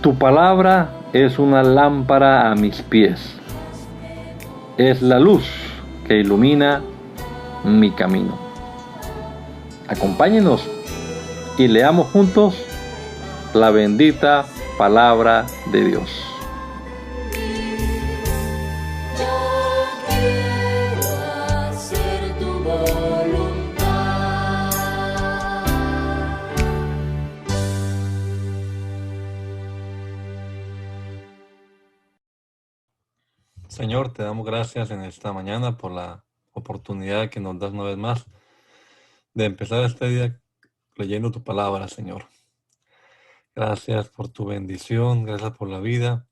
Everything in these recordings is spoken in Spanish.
Tu palabra es una lámpara a mis pies, es la luz que ilumina mi camino. Acompáñenos y leamos juntos la bendita palabra de Dios. Señor, te damos gracias en esta mañana por la oportunidad que nos das una vez más de empezar este día leyendo tu palabra, Señor. Gracias por tu bendición, gracias por la vida,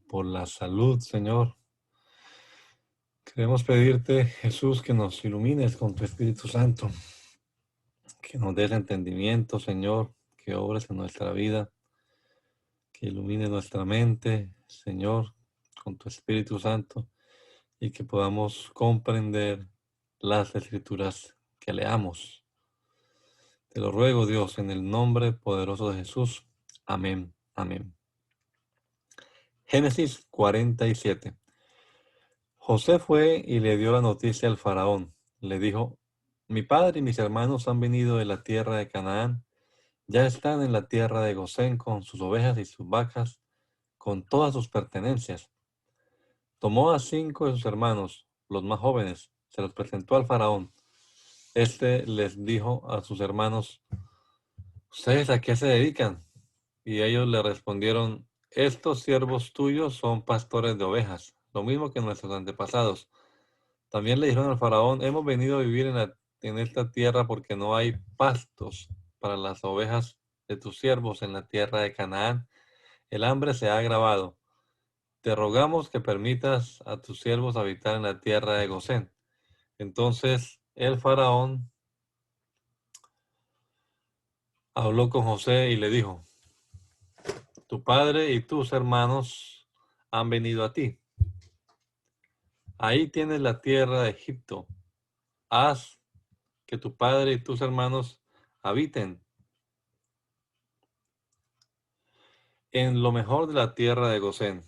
por la salud, Señor. Queremos pedirte, Jesús, que nos ilumines con tu Espíritu Santo, que nos des entendimiento, Señor, que obres en nuestra vida, que ilumine nuestra mente, Señor, con tu Espíritu Santo, y que podamos comprender las Escrituras que leamos. Te lo ruego, Dios, en el nombre poderoso de Jesús. Amén. Amén. Génesis 47. José fue y le dio la noticia al faraón. Le dijo: mi padre y mis hermanos han venido de la tierra de Canaán. Ya están en la tierra de Gosén con sus ovejas y sus vacas, con todas sus pertenencias. Tomó a 5 de sus hermanos, los más jóvenes, se los presentó al faraón. Este les dijo a sus hermanos: ¿ustedes a qué se dedican? Y ellos le respondieron: estos siervos tuyos son pastores de ovejas, lo mismo que nuestros antepasados. También le dijeron al faraón: hemos venido a vivir en esta tierra porque no hay pastos para las ovejas de tus siervos en la tierra de Canaán. El hambre se ha agravado. Te rogamos que permitas a tus siervos habitar en la tierra de Gosén. Entonces el faraón habló con José y le dijo: tu padre y tus hermanos han venido a ti. Ahí tienes la tierra de Egipto. Haz que tu padre y tus hermanos habiten en lo mejor de la tierra de Gosén.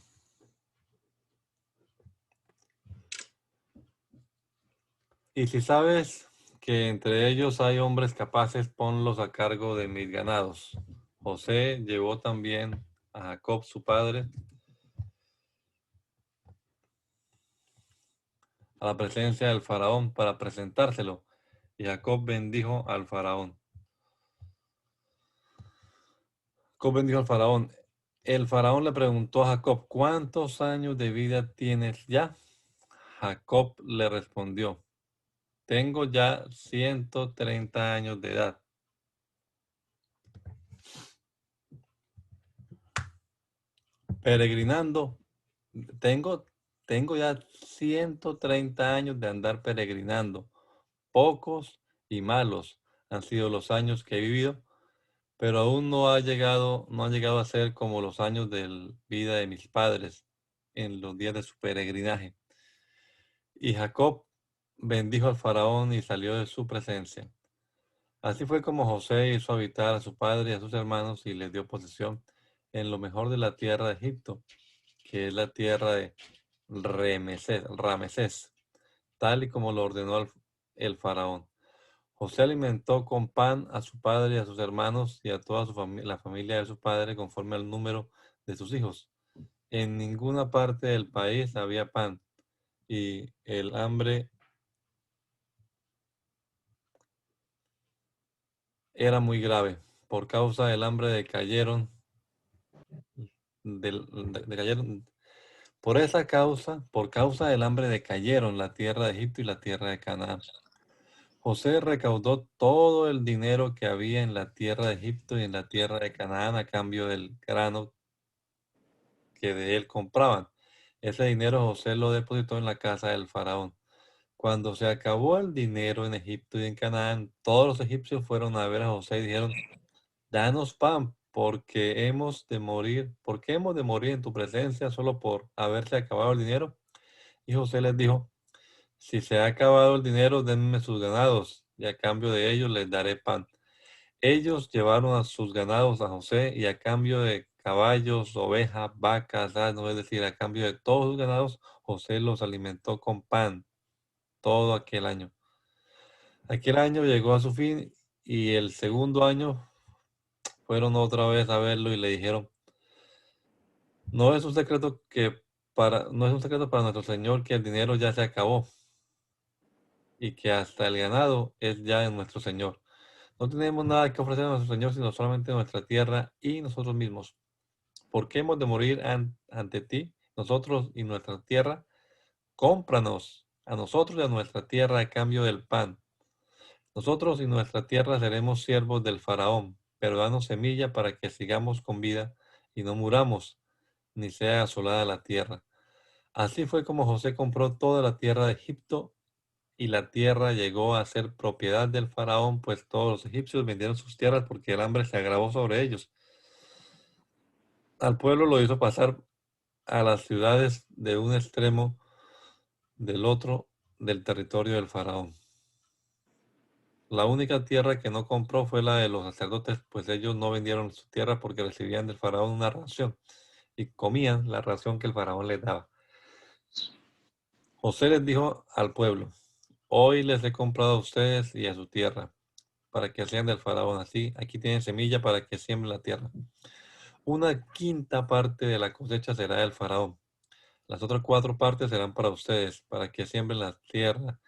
Y si sabes que entre ellos hay hombres capaces, ponlos a cargo de mis ganados. José llevó también a Jacob, su padre, a la presencia del faraón para presentárselo. Y Jacob bendijo al faraón. Jacob bendijo al faraón. El faraón le preguntó a Jacob: ¿cuántos años de vida tienes ya? Jacob le respondió: tengo ya 130 años de edad. Peregrinando, tengo ya 130 años de andar peregrinando. Pocos y malos han sido los años que he vivido, pero aún no han llegado a ser como los años de vida de mis padres en los días de su peregrinaje. Y Jacob bendijo al faraón y salió de su presencia. Así fue como José hizo habitar a su padre y a sus hermanos y les dio posesión en lo mejor de la tierra de Egipto, que es la tierra de Ramesés, tal y como lo ordenó el faraón. José alimentó con pan a su padre y a sus hermanos y a toda la familia de su padre conforme al número de sus hijos. En ninguna parte del país había pan, y el hambre era muy grave. Por causa del hambre decayeron, por causa del hambre decayeron la tierra de Egipto y la tierra de Canaán. José recaudó todo el dinero que había en la tierra de Egipto y en la tierra de Canaán a cambio del grano que de él compraban. Ese dinero José lo depositó en la casa del faraón. Cuando se acabó el dinero en Egipto y en Canaán, todos los egipcios fueron a ver a José y dijeron: danos pan, porque hemos de morir en tu presencia solo por haberse acabado el dinero. Y José les dijo: si se ha acabado el dinero, denme sus ganados, y a cambio de ellos les daré pan. Ellos llevaron a sus ganados a José, y a cambio de caballos, ovejas, vacas, asnos, es decir, a cambio de todos sus ganados, José los alimentó con pan todo aquel año. Aquel año llegó a su fin y el segundo año fueron otra vez a verlo y le dijeron, no es un secreto no es un secreto para nuestro Señor que el dinero ya se acabó y que hasta el ganado es ya de nuestro Señor. No tenemos nada que ofrecer a nuestro Señor sino solamente nuestra tierra y nosotros mismos. ¿Por qué hemos de morir ante ti, nosotros y nuestra tierra? Cómpranos a nosotros y a nuestra tierra a cambio del pan. Nosotros y nuestra tierra seremos siervos del faraón, pero danos semilla para que sigamos con vida y no muramos, ni sea asolada la tierra. Así fue como José compró toda la tierra de Egipto y la tierra llegó a ser propiedad del faraón, pues todos los egipcios vendieron sus tierras porque el hambre se agravó sobre ellos. Al pueblo lo hizo pasar a las ciudades de un extremo del otro del territorio del faraón. La única tierra que no compró fue la de los sacerdotes, pues ellos no vendieron su tierra porque recibían del faraón una ración y comían la ración que el faraón les daba. José les dijo al pueblo, hoy les he comprado a ustedes y a su tierra, para que sean del faraón. Así, aquí tienen semilla para que siembren la tierra. Una quinta parte de la cosecha será del faraón. Las otras 4 partes serán para ustedes, para que siembren la tierra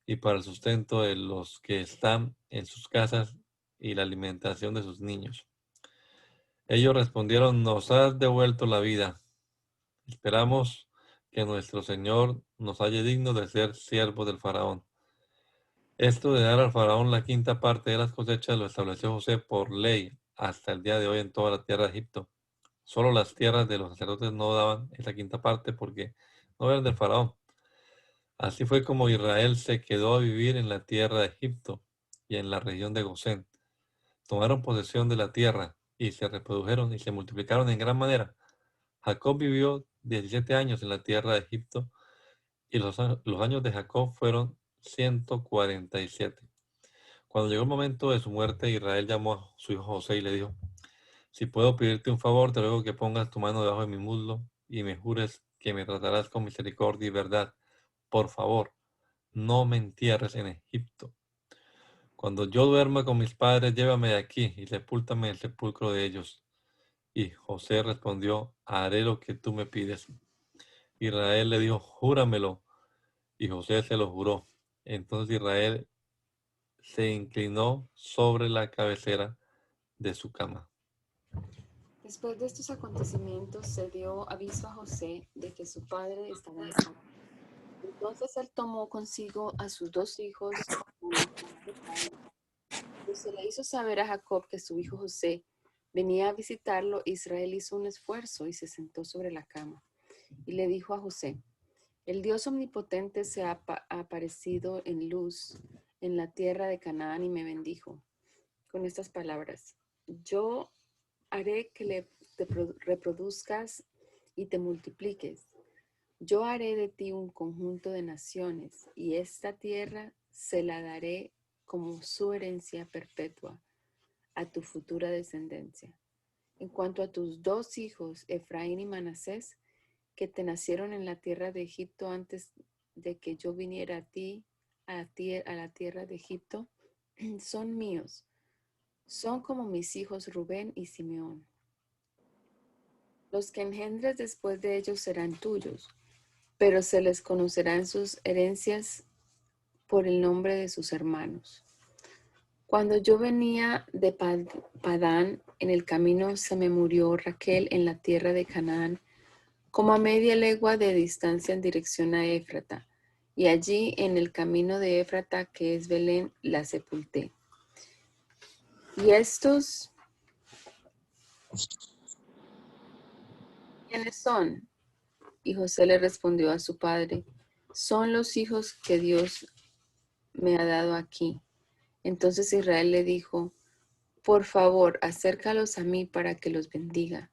y para el sustento de los que están en sus casas y la alimentación de sus niños. Ellos respondieron, nos has devuelto la vida. Esperamos que nuestro Señor nos halle dignos de ser siervos del faraón. Esto de dar al faraón la quinta parte de las cosechas lo estableció José por ley hasta el día de hoy en toda la tierra de Egipto. Solo las tierras de los sacerdotes no daban esa quinta parte porque no eran del faraón. Así fue como Israel se quedó a vivir en la tierra de Egipto y en la región de Gosén. Tomaron posesión de la tierra y se reprodujeron y se multiplicaron en gran manera. Jacob vivió 17 años en la tierra de Egipto y los años de Jacob fueron 147. Cuando llegó el momento de su muerte, Israel llamó a su hijo José y le dijo, si puedo pedirte un favor, te ruego que pongas tu mano debajo de mi muslo y me jures que me tratarás con misericordia y verdad. Por favor, no me entierres en Egipto. Cuando yo duerma con mis padres, llévame de aquí y sepúltame en el sepulcro de ellos. Y José respondió, haré lo que tú me pides. Israel le dijo, júramelo. Y José se lo juró. Entonces Israel se inclinó sobre la cabecera de su cama. Después de estos acontecimientos se dio aviso a José de que su padre estaba enfermo. Entonces él tomó consigo a sus 2 hijos y se le hizo saber a Jacob que su hijo José venía a visitarlo. Israel hizo un esfuerzo y se sentó sobre la cama y le dijo a José, el Dios omnipotente se ha aparecido en luz en la tierra de Canaán y me bendijo con estas palabras, yo haré que te reproduzcas y te multipliques. Yo haré de ti un conjunto de naciones y esta tierra se la daré como su herencia perpetua a tu futura descendencia. En cuanto a tus 2 hijos, Efraín y Manasés, que te nacieron en la tierra de Egipto antes de que yo viniera a la tierra de Egipto, son míos. Son como mis hijos Rubén y Simeón. Los que engendres después de ellos serán tuyos, pero se les conocerán sus herencias por el nombre de sus hermanos. Cuando yo venía de Padán, en el camino se me murió Raquel en la tierra de Canaán, como a media legua de distancia en dirección a Éfrata, y allí en el camino de Éfrata, que es Belén, la sepulté. Y estos, ¿quiénes son? Y José le respondió a su padre, son los hijos que Dios me ha dado aquí. Entonces Israel le dijo, por favor, acércalos a mí para que los bendiga.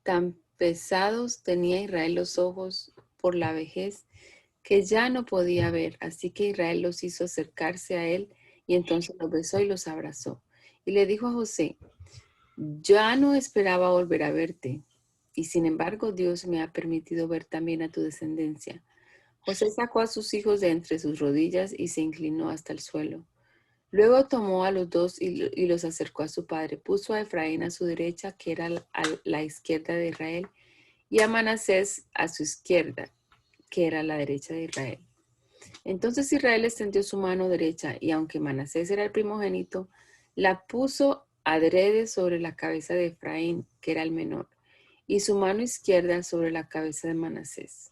Tan pesados tenía Israel los ojos por la vejez que ya no podía ver. Así que Israel los hizo acercarse a él y entonces los besó y los abrazó. Y le dijo a José, ya no esperaba volver a verte, y sin embargo Dios me ha permitido ver también a tu descendencia. José sacó a sus hijos de entre sus rodillas y se inclinó hasta el suelo. Luego tomó a los dos y los acercó a su padre. Puso a Efraín a su derecha, que era a la izquierda de Israel, y a Manasés a su izquierda, que era la derecha de Israel. Entonces Israel extendió su mano derecha, y aunque Manasés era el primogénito, la puso adrede sobre la cabeza de Efraín, que era el menor, y su mano izquierda sobre la cabeza de Manasés.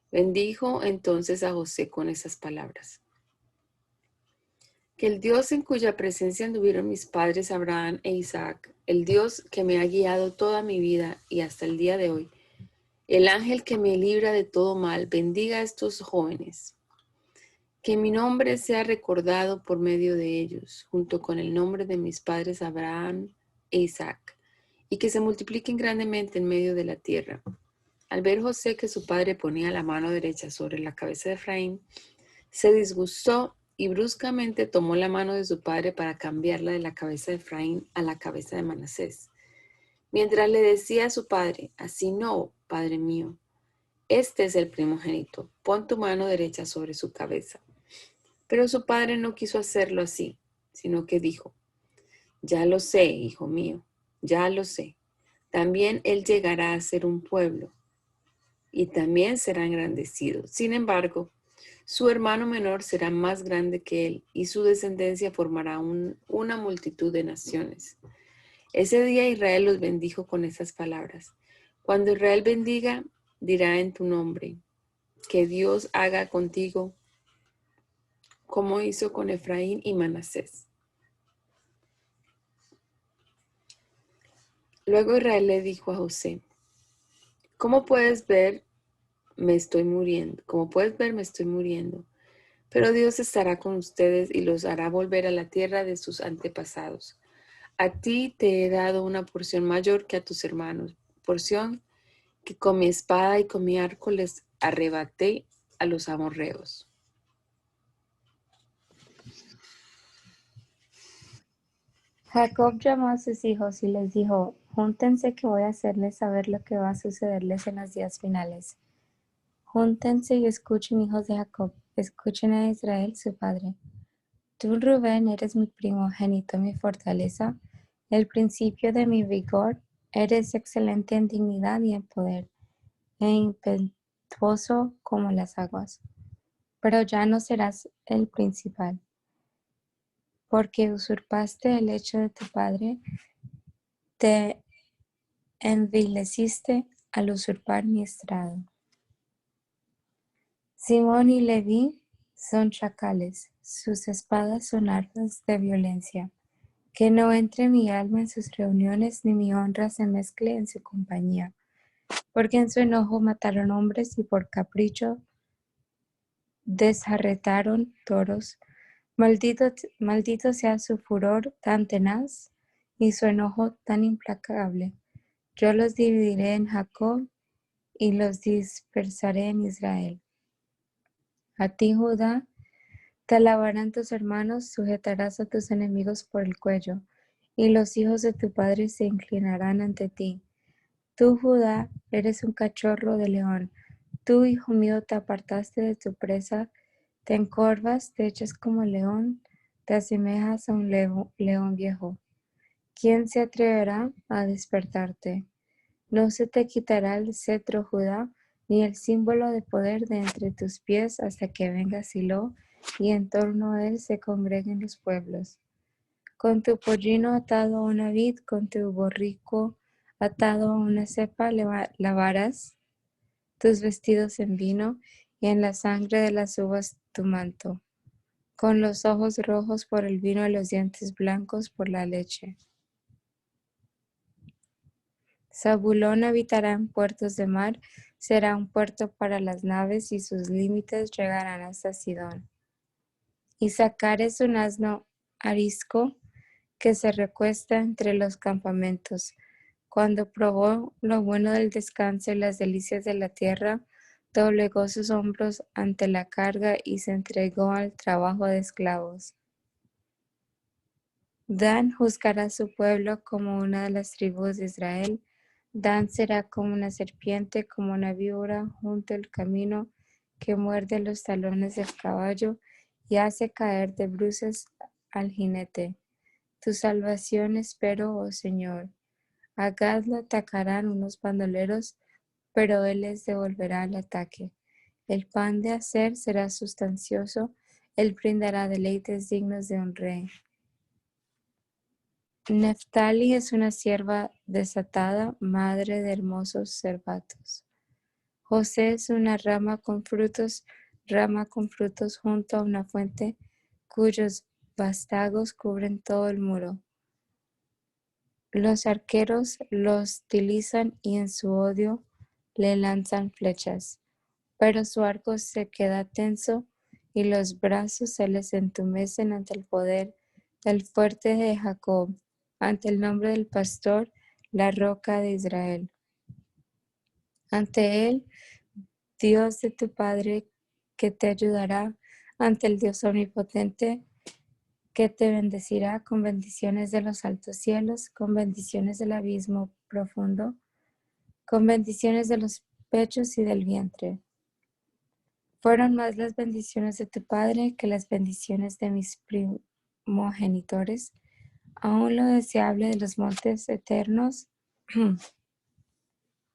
Bendijo entonces a José con esas palabras: que el Dios en cuya presencia anduvieron mis padres Abraham e Isaac, el Dios que me ha guiado toda mi vida y hasta el día de hoy, el ángel que me libra de todo mal, bendiga a estos jóvenes. Que mi nombre sea recordado por medio de ellos, junto con el nombre de mis padres Abraham e Isaac, y que se multipliquen grandemente en medio de la tierra. Al ver José que su padre ponía la mano derecha sobre la cabeza de Efraín, se disgustó y bruscamente tomó la mano de su padre para cambiarla de la cabeza de Efraín a la cabeza de Manasés. Mientras le decía a su padre: así no, padre mío, este es el primogénito, pon tu mano derecha sobre su cabeza. Pero su padre no quiso hacerlo así, sino que dijo: ya lo sé, hijo mío, ya lo sé. También él llegará a ser un pueblo y también será engrandecido. Sin embargo, su hermano menor será más grande que él y su descendencia formará una multitud de naciones. Ese día Israel los bendijo con esas palabras: cuando Israel bendiga, dirá en tu nombre, que Dios haga contigo como hizo con Efraín y Manasés. Luego Israel le dijo a José: ¿cómo puedes ver? Me estoy muriendo. Como puedes ver, me estoy muriendo. Pero Dios estará con ustedes y los hará volver a la tierra de sus antepasados. A ti te he dado una porción mayor que a tus hermanos, porción que con mi espada y con mi arco les arrebaté a los amorreos. Jacob llamó a sus hijos y les dijo: júntense, que voy a hacerles saber lo que va a sucederles en los días finales. Júntense y escuchen, hijos de Jacob, escuchen a Israel, su padre. Tú, Rubén, eres mi primogénito, mi fortaleza, el principio de mi vigor. Eres excelente en dignidad y en poder, e impetuoso como las aguas. Pero ya no serás el principal, porque usurpaste el hecho de tu padre, te envileciste al usurpar mi estrado. Simón y Leví son chacales, sus espadas son armas de violencia. Que no entre mi alma en sus reuniones, ni mi honra se mezcle en su compañía. Porque en su enojo mataron hombres y por capricho desarretaron toros. Maldito sea su furor tan tenaz y su enojo tan implacable. Yo los dividiré en Jacob y los dispersaré en Israel. A ti, Judá, te alabarán tus hermanos, sujetarás a tus enemigos por el cuello, y los hijos de tu padre se inclinarán ante ti. Tú, Judá, eres un cachorro de león. Tú, hijo mío, te apartaste de tu presa, te encorvas, te echas como león, te asemejas a un león viejo. ¿Quién se atreverá a despertarte? No se te quitará el cetro, Judá, ni el símbolo de poder de entre tus pies hasta que venga Silo y en torno a él se congreguen los pueblos. Con tu pollino atado a una vid, con tu borrico atado a una cepa, lavarás tus vestidos en vino y en la sangre de las uvas tu manto, con los ojos rojos por el vino y los dientes blancos por la leche. Zabulón habitará en puertos de mar, será un puerto para las naves y sus límites llegarán hasta Sidón. Isaacar es un asno arisco que se recuesta entre los campamentos. Cuando probó lo bueno del descanso y las delicias de la tierra, doblegó sus hombros ante la carga y se entregó al trabajo de esclavos. Dan juzgará a su pueblo como una de las tribus de Israel. Dan será como una serpiente, como una víbora junto al camino que muerde los talones del caballo y hace caer de bruces al jinete. Tu salvación espero, oh Señor. A Gad lo atacarán unos bandoleros, pero él les devolverá el ataque. El pan de hacer será sustancioso, él brindará deleites dignos de un rey. Neftali es una sierva desatada, madre de hermosos cervatos. José es una rama con frutos junto a una fuente cuyos vástagos cubren todo el muro. Los arqueros lo hostilizan y en su odio le lanzan flechas, pero su arco se queda tenso y los brazos se les entumecen ante el poder del fuerte de Jacob, ante el nombre del pastor, la roca de Israel. Ante él, Dios de tu Padre, que te ayudará, ante el Dios omnipotente, que te bendecirá con bendiciones de los altos cielos, con bendiciones del abismo profundo, con bendiciones de los pechos y del vientre. Fueron más las bendiciones de tu Padre que las bendiciones de mis primogenitores. Aún lo deseable de los montes eternos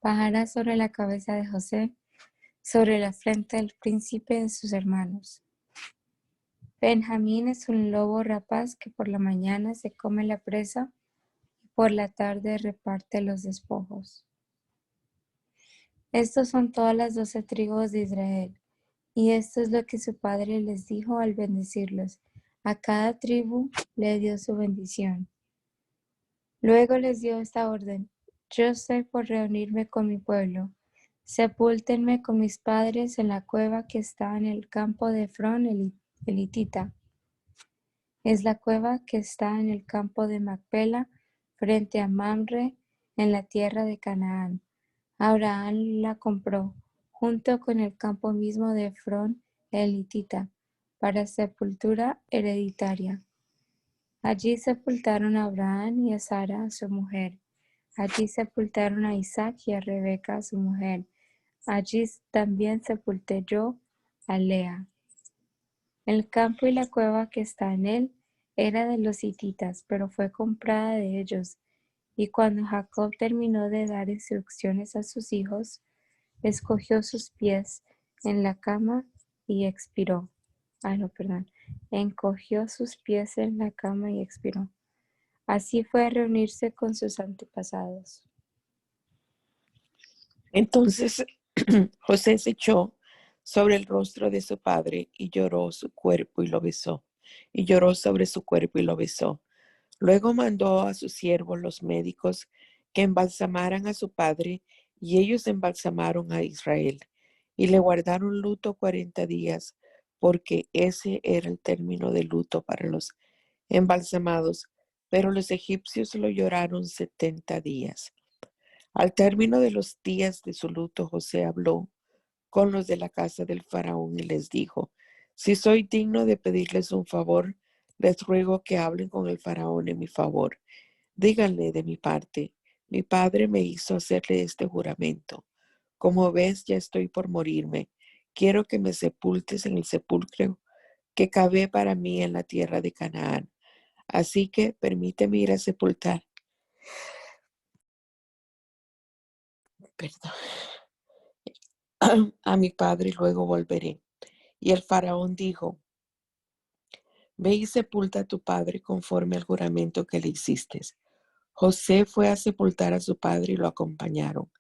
bajará sobre la cabeza de José, sobre la frente del príncipe de sus hermanos. Benjamín es un lobo rapaz que por la mañana se come la presa y por la tarde reparte los despojos. Estos son todas las 12 tribus de Israel, y esto es lo que su padre les dijo al bendecirlos. A cada tribu le dio su bendición. Luego les dio esta orden: yo estoy por reunirme con mi pueblo. Sepúltenme con mis padres en la cueva que está en el campo de Efrón el hitita. Es la cueva que está en el campo de Macpela, frente a Mamre, en la tierra de Canaán. Abraham la compró, junto con el campo mismo de Efrón el hitita, para sepultura hereditaria. Allí sepultaron a Abraham y a Sara, su mujer. Allí sepultaron a Isaac y a Rebeca, su mujer. Allí también sepulté yo a Lea. El campo y la cueva que está en él era de los hititas, pero fue comprada de ellos. Y cuando Jacob terminó de dar instrucciones a sus hijos, escogió sus pies en la cama y expiró. Encogió sus pies en la cama y expiró. Así fue a reunirse con sus antepasados. Entonces José se echó sobre el rostro de su padre y lloró su cuerpo y lo besó. Y lloró sobre su cuerpo y lo besó. Luego mandó a sus siervos los médicos que embalsamaran a su padre, y ellos embalsamaron a Israel. Y le guardaron luto 40 días, porque ese era el término de luto para los embalsamados. Pero los egipcios lo lloraron 70 días. Al término de los días de su luto, José habló con los de la casa del faraón y les dijo: si soy digno de pedirles un favor, les ruego que hablen con el faraón en mi favor. Díganle de mi parte: mi padre me hizo hacerle este juramento. Como ves, ya estoy por morirme. Quiero que me sepultes en el sepulcro que cavé para mí en la tierra de Canaán. Así que permíteme ir a sepultar a mi padre y luego volveré. Y el faraón dijo: ve y sepulta a tu padre conforme al juramento que le hiciste. José fue a sepultar a su padre y lo acompañaron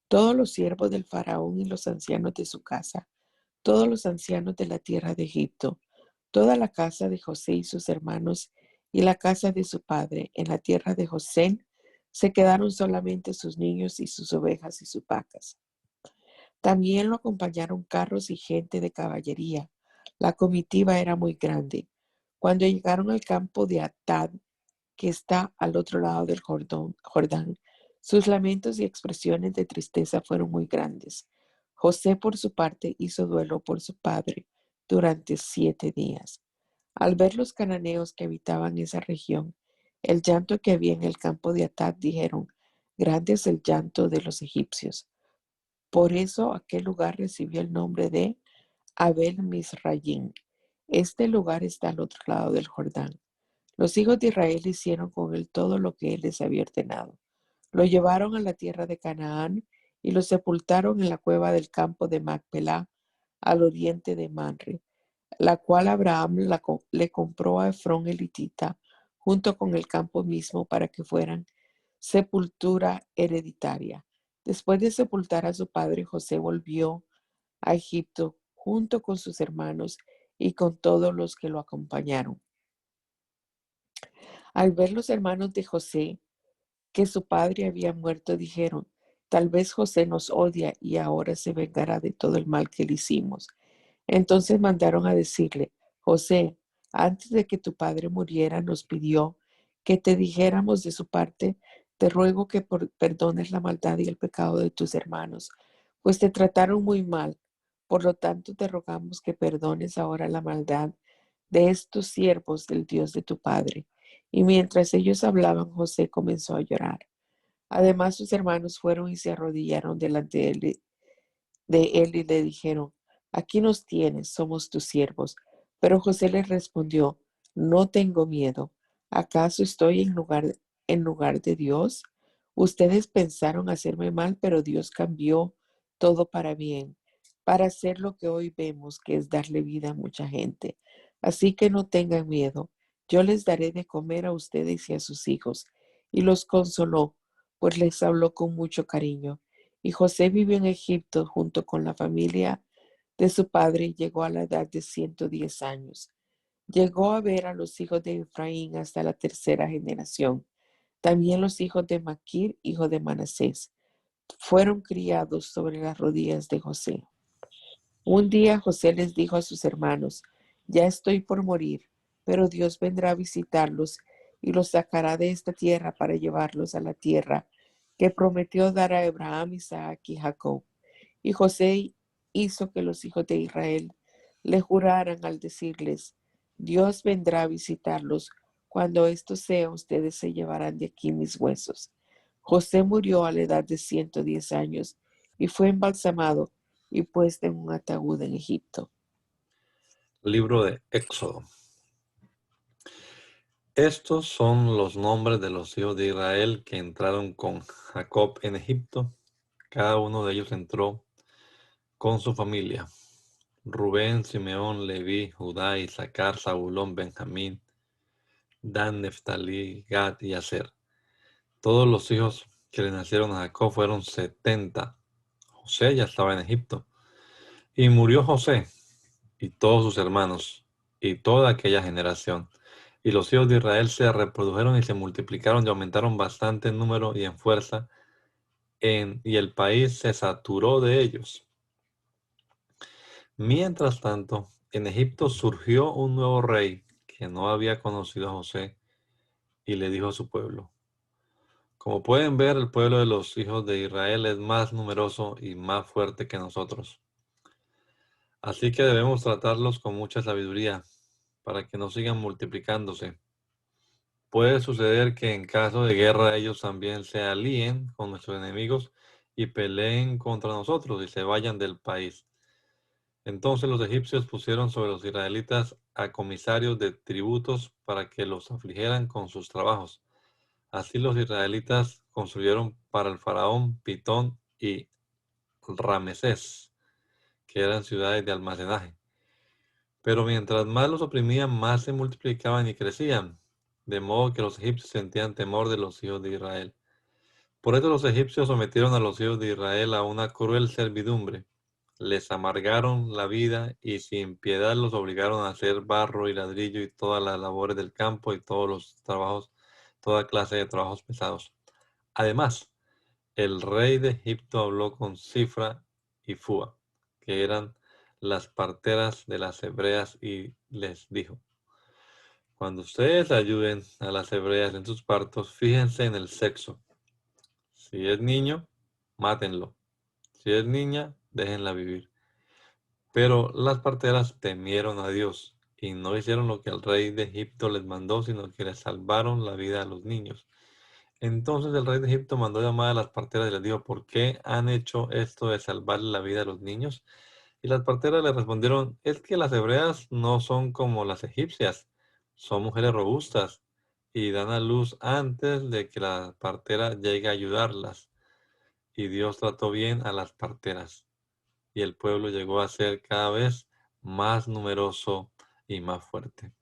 todos los siervos del faraón y los ancianos de su casa, todos los ancianos de la tierra de Egipto, toda la casa de José y sus hermanos y la casa de su padre. En la tierra de José se quedaron solamente sus niños y sus ovejas y sus vacas. También lo acompañaron carros y gente de caballería. La comitiva era muy grande. Cuando llegaron al campo de Atad, que está al otro lado del Jordán, sus lamentos y expresiones de tristeza fueron muy grandes. José, por su parte, hizo duelo por su padre durante 7 días. Al ver los cananeos que habitaban esa región el llanto que había en el campo de Atad, dijeron, grande es el llanto de los egipcios. Por eso aquel lugar recibió el nombre de Abel Misrayim. Este lugar está al otro lado del Jordán. Los hijos de Israel hicieron con él todo lo que él les había ordenado. Lo llevaron a la tierra de Canaán y lo sepultaron en la cueva del campo de Macpelá, al oriente de Manre, la cual Abraham le compró a Efrón elitita, junto con el campo mismo, para que fueran sepultura hereditaria. Después de sepultar a su padre, José volvió a Egipto junto con sus hermanos y con todos los que lo acompañaron. Al ver los hermanos de José que su padre había muerto, dijeron, tal vez José nos odia y ahora se vengará de todo el mal que le hicimos. Entonces mandaron a decirle, José, antes de que tu padre muriera, nos pidió que te dijéramos de su parte, te ruego que perdones la maldad y el pecado de tus hermanos, pues te trataron muy mal. Por lo tanto, te rogamos que perdones ahora la maldad de estos siervos del Dios de tu padre. Y mientras ellos hablaban, José comenzó a llorar. Además, sus hermanos fueron y se arrodillaron delante de él y le dijeron, aquí nos tienes, somos tus siervos. Pero José les respondió, no tengo miedo. ¿Acaso estoy en lugar de Dios? Ustedes pensaron hacerme mal, pero Dios cambió todo para bien, para hacer lo que hoy vemos, que es darle vida a mucha gente. Así que no tengan miedo. Yo les daré de comer a ustedes y a sus hijos. Y los consoló, pues les habló con mucho cariño. Y José vivió en Egipto junto con la familia de su padre y llegó a la edad de 110 años. Llegó a ver a los hijos de Efraín hasta la tercera generación. También los hijos de Maquir, hijo de Manasés, fueron criados sobre las rodillas de José. Un día José les dijo a sus hermanos, ya estoy por morir, pero Dios vendrá a visitarlos y los sacará de esta tierra para llevarlos a la tierra que prometió dar a Abraham, Isaac y Jacob. Y José hizo que los hijos de Israel le juraran al decirles, Dios vendrá a visitarlos. Cuando esto sea, ustedes se llevarán de aquí mis huesos. José murió a la edad de 110 años y fue embalsamado y puesto en un ataúd en Egipto. Libro de Éxodo. Estos son los nombres de los hijos de Israel que entraron con Jacob en Egipto. Cada uno de ellos entró con su familia. Rubén, Simeón, Leví, Judá, Isaacar, Zabulón, Benjamín, Dan, Neftalí, Gad y Aser. Todos los hijos que le nacieron a Jacob fueron 70. José ya estaba en Egipto. Y murió José y todos sus hermanos y toda aquella generación. Y los hijos de Israel se reprodujeron y se multiplicaron y aumentaron bastante en número y en fuerza, y el país se saturó de ellos. Mientras tanto, en Egipto surgió un nuevo rey que no había conocido a José y le dijo a su pueblo, como pueden ver, el pueblo de los hijos de Israel es más numeroso y más fuerte que nosotros. Así que debemos tratarlos con mucha sabiduría para que no sigan multiplicándose. Puede suceder que en caso de guerra ellos también se alíen con nuestros enemigos y peleen contra nosotros y se vayan del país. Entonces los egipcios pusieron sobre los israelitas a comisarios de tributos para que los afligieran con sus trabajos. Así los israelitas construyeron para el faraón Pitón y Ramesés, que eran ciudades de almacenaje. Pero mientras más los oprimían, más se multiplicaban y crecían, de modo que los egipcios sentían temor de los hijos de Israel. Por eso los egipcios sometieron a los hijos de Israel a una cruel servidumbre. Les amargaron la vida y sin piedad los obligaron a hacer barro y ladrillo y todas las labores del campo y todos los trabajos, toda clase de trabajos pesados. Además, el rey de Egipto habló con Cifra y Fua, que eran las parteras de las hebreas, y les dijo, cuando ustedes ayuden a las hebreas en sus partos, fíjense en el sexo. Si es niño, mátenlo. Si es niña, déjenla vivir. Pero las parteras temieron a Dios y no hicieron lo que el rey de Egipto les mandó, sino que les salvaron la vida a los niños. Entonces el rey de Egipto mandó llamar a las parteras y les dijo, ¿por qué han hecho esto de salvarle la vida a los niños? Y las parteras le respondieron, es que las hebreas no son como las egipcias, son mujeres robustas y dan a luz antes de que la partera llegue a ayudarlas. Y Dios trató bien a las parteras, y el pueblo llegó a ser cada vez más numeroso y más fuerte.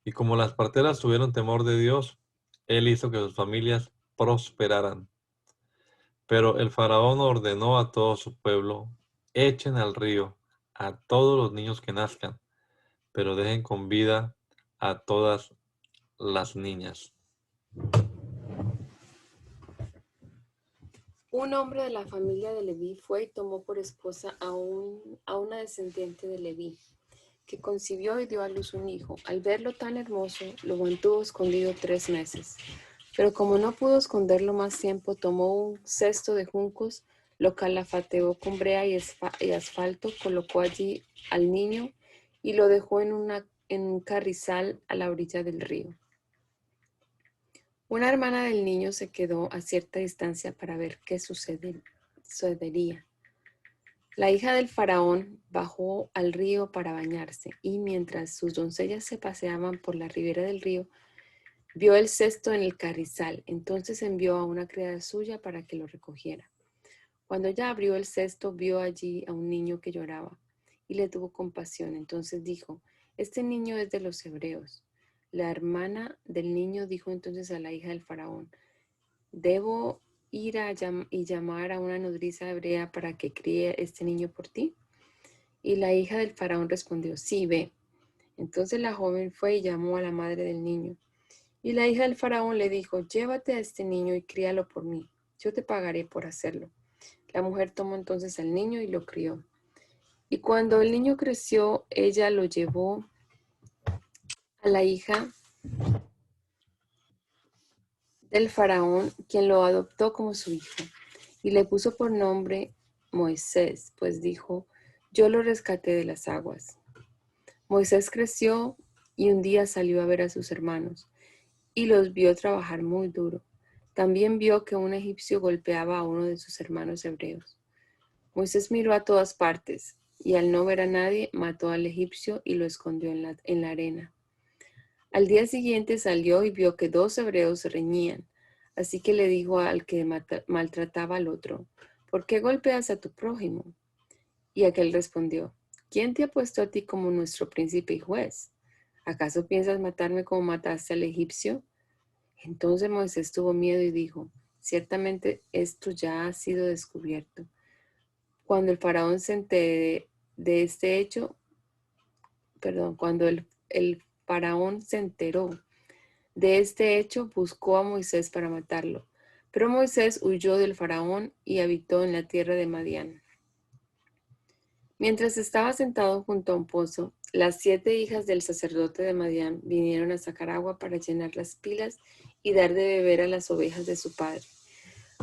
Y como las parteras tuvieron temor de Dios, Él hizo que sus familias prosperaran. Pero el faraón ordenó a todo su pueblo, echen al río a todos los niños que nazcan, pero dejen con vida a todas las niñas. Un hombre de la familia de Leví fue y tomó por esposa a una descendiente de Leví, que concibió y dio a luz un hijo. Al verlo tan hermoso, lo mantuvo escondido 3 meses. Pero como no pudo esconderlo más tiempo, tomó un cesto de juncos, lo calafateó con brea y asfalto, colocó allí al niño y lo dejó en un carrizal a la orilla del río. Una hermana del niño se quedó a cierta distancia para ver qué sucedería. La hija del faraón bajó al río para bañarse y mientras sus doncellas se paseaban por la ribera del río, vio el cesto en el carrizal. Entonces envió a una criada suya para que lo recogiera. Cuando ella abrió el cesto, vio allí a un niño que lloraba y le tuvo compasión. Entonces dijo, este niño es de los hebreos. La hermana del niño dijo entonces a la hija del faraón, ¿debo ir y llamar a una nodriza hebrea para que críe este niño por ti? Y la hija del faraón respondió, sí, ve. Entonces la joven fue y llamó a la madre del niño. Y la hija del faraón le dijo, llévate a este niño y críalo por mí. Yo te pagaré por hacerlo. La mujer tomó entonces al niño y lo crió. Y cuando el niño creció, ella lo llevó a la hija del faraón, quien lo adoptó como su hijo, y le puso por nombre Moisés, pues dijo, yo lo rescaté de las aguas. Moisés creció y un día salió a ver a sus hermanos, y los vio trabajar muy duro. También vio que un egipcio golpeaba a uno de sus hermanos hebreos. Moisés miró a todas partes, y al no ver a nadie, mató al egipcio y lo escondió en la arena. Al día siguiente salió y vio que 2 hebreos reñían. Así que le dijo al que maltrataba al otro, ¿por qué golpeas a tu prójimo? Y aquel respondió, ¿quién te ha puesto a ti como nuestro príncipe y juez? ¿Acaso piensas matarme como mataste al egipcio? Entonces Moisés tuvo miedo y dijo, ciertamente esto ya ha sido descubierto. Cuando el faraón se entere de este hecho, cuando el faraón se enteró de este hecho, buscó a Moisés para matarlo. Pero Moisés huyó del faraón y habitó en la tierra de Madián. Mientras estaba sentado junto a un pozo, las 7 hijas del sacerdote de Madián vinieron a sacar agua para llenar las pilas y dar de beber a las ovejas de su padre.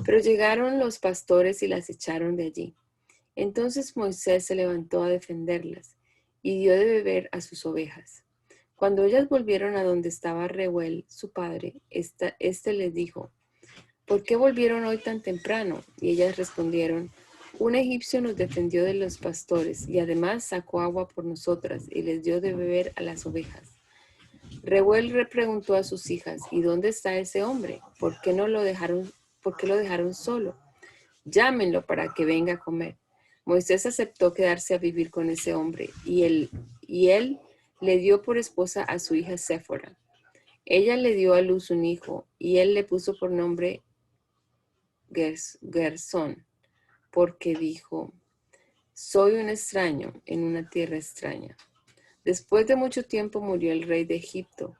Pero llegaron los pastores y las echaron de allí. Entonces Moisés se levantó a defenderlas y dio de beber a sus ovejas. Cuando ellas volvieron a donde estaba Reuel, su padre, este les dijo, ¿por qué volvieron hoy tan temprano? Y ellas respondieron, un egipcio nos defendió de los pastores y además sacó agua por nosotras y les dio de beber a las ovejas. Reuel preguntó a sus hijas, ¿y dónde está ese hombre? ¿Por qué lo dejaron solo? Llámenlo para que venga a comer. Moisés aceptó quedarse a vivir con ese hombre y él le dio por esposa a su hija Séfora. Ella le dio a luz un hijo y él le puso por nombre Gersón, porque dijo, soy un extraño en una tierra extraña. Después de mucho tiempo murió el rey de Egipto.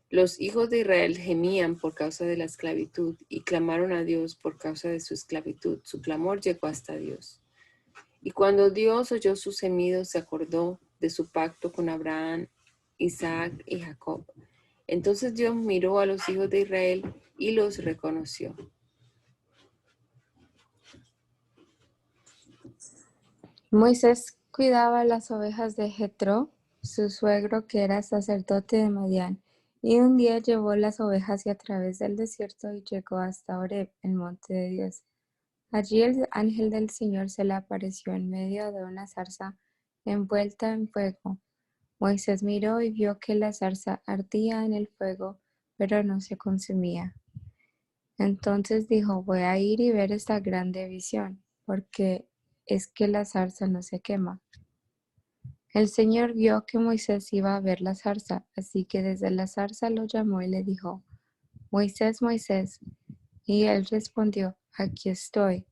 Los hijos de Israel gemían por causa de la esclavitud y clamaron a Dios por causa de su esclavitud. Su clamor llegó hasta Dios. Y cuando Dios oyó sus gemidos, se acordó de su pacto con Abraham, Isaac y Jacob. Entonces Dios miró a los hijos de Israel y los reconoció. Moisés cuidaba las ovejas de Jetro, su suegro, que era sacerdote de Madián. Y un día llevó las ovejas y a través del desierto y llegó hasta Horeb, el monte de Dios. Allí el ángel del Señor se le apareció en medio de una zarza envuelta en fuego. Moisés miró y vio que la zarza ardía en el fuego, pero no se consumía. Entonces dijo, voy a ir y ver esta grande visión, porque es que la zarza no se quema. El Señor vio que Moisés iba a ver la zarza, así que desde la zarza lo llamó y le dijo, Moisés, Moisés. Y él respondió, aquí estoy.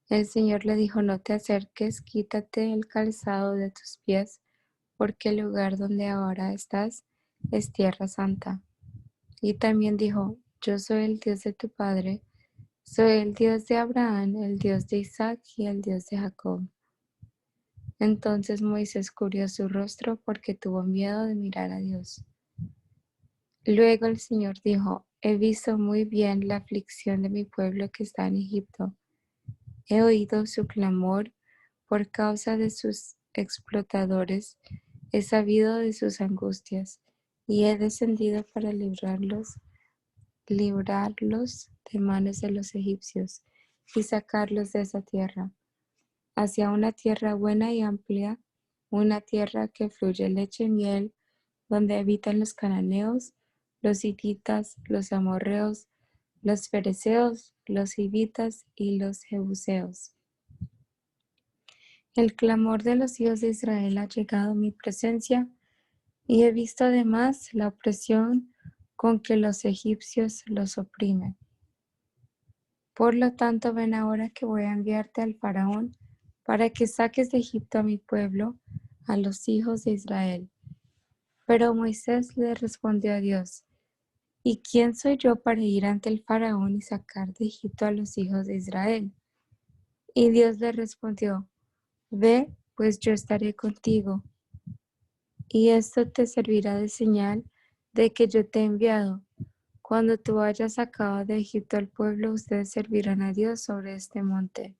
El Señor le dijo, no te acerques, quítate el calzado de tus pies, porque el lugar donde ahora estás es tierra santa. Y también dijo, yo soy el Dios de tu padre, soy el Dios de Abraham, el Dios de Isaac y el Dios de Jacob. Entonces Moisés cubrió su rostro porque tuvo miedo de mirar a Dios. Luego el Señor dijo, he visto muy bien la aflicción de mi pueblo que está en Egipto. He oído su clamor por causa de sus explotadores, he sabido de sus angustias y he descendido para librarlos de manos de los egipcios y sacarlos de esa tierra, hacia una tierra buena y amplia, una tierra que fluye leche y miel, donde habitan los cananeos, los hititas, los amorreos, los fereceos, los hivitas y los jebuseos. El clamor de los hijos de Israel ha llegado a mi presencia, y he visto además la opresión con que los egipcios los oprimen. Por lo tanto, ven ahora que voy a enviarte al faraón para que saques de Egipto a mi pueblo, a los hijos de Israel. Pero Moisés le respondió a Dios, ¿y quién soy yo para ir ante el faraón y sacar de Egipto a los hijos de Israel? Y Dios le respondió, ve, pues yo estaré contigo, y esto te servirá de señal de que yo te he enviado. Cuando tú hayas sacado de Egipto al pueblo, ustedes servirán a Dios sobre este monte.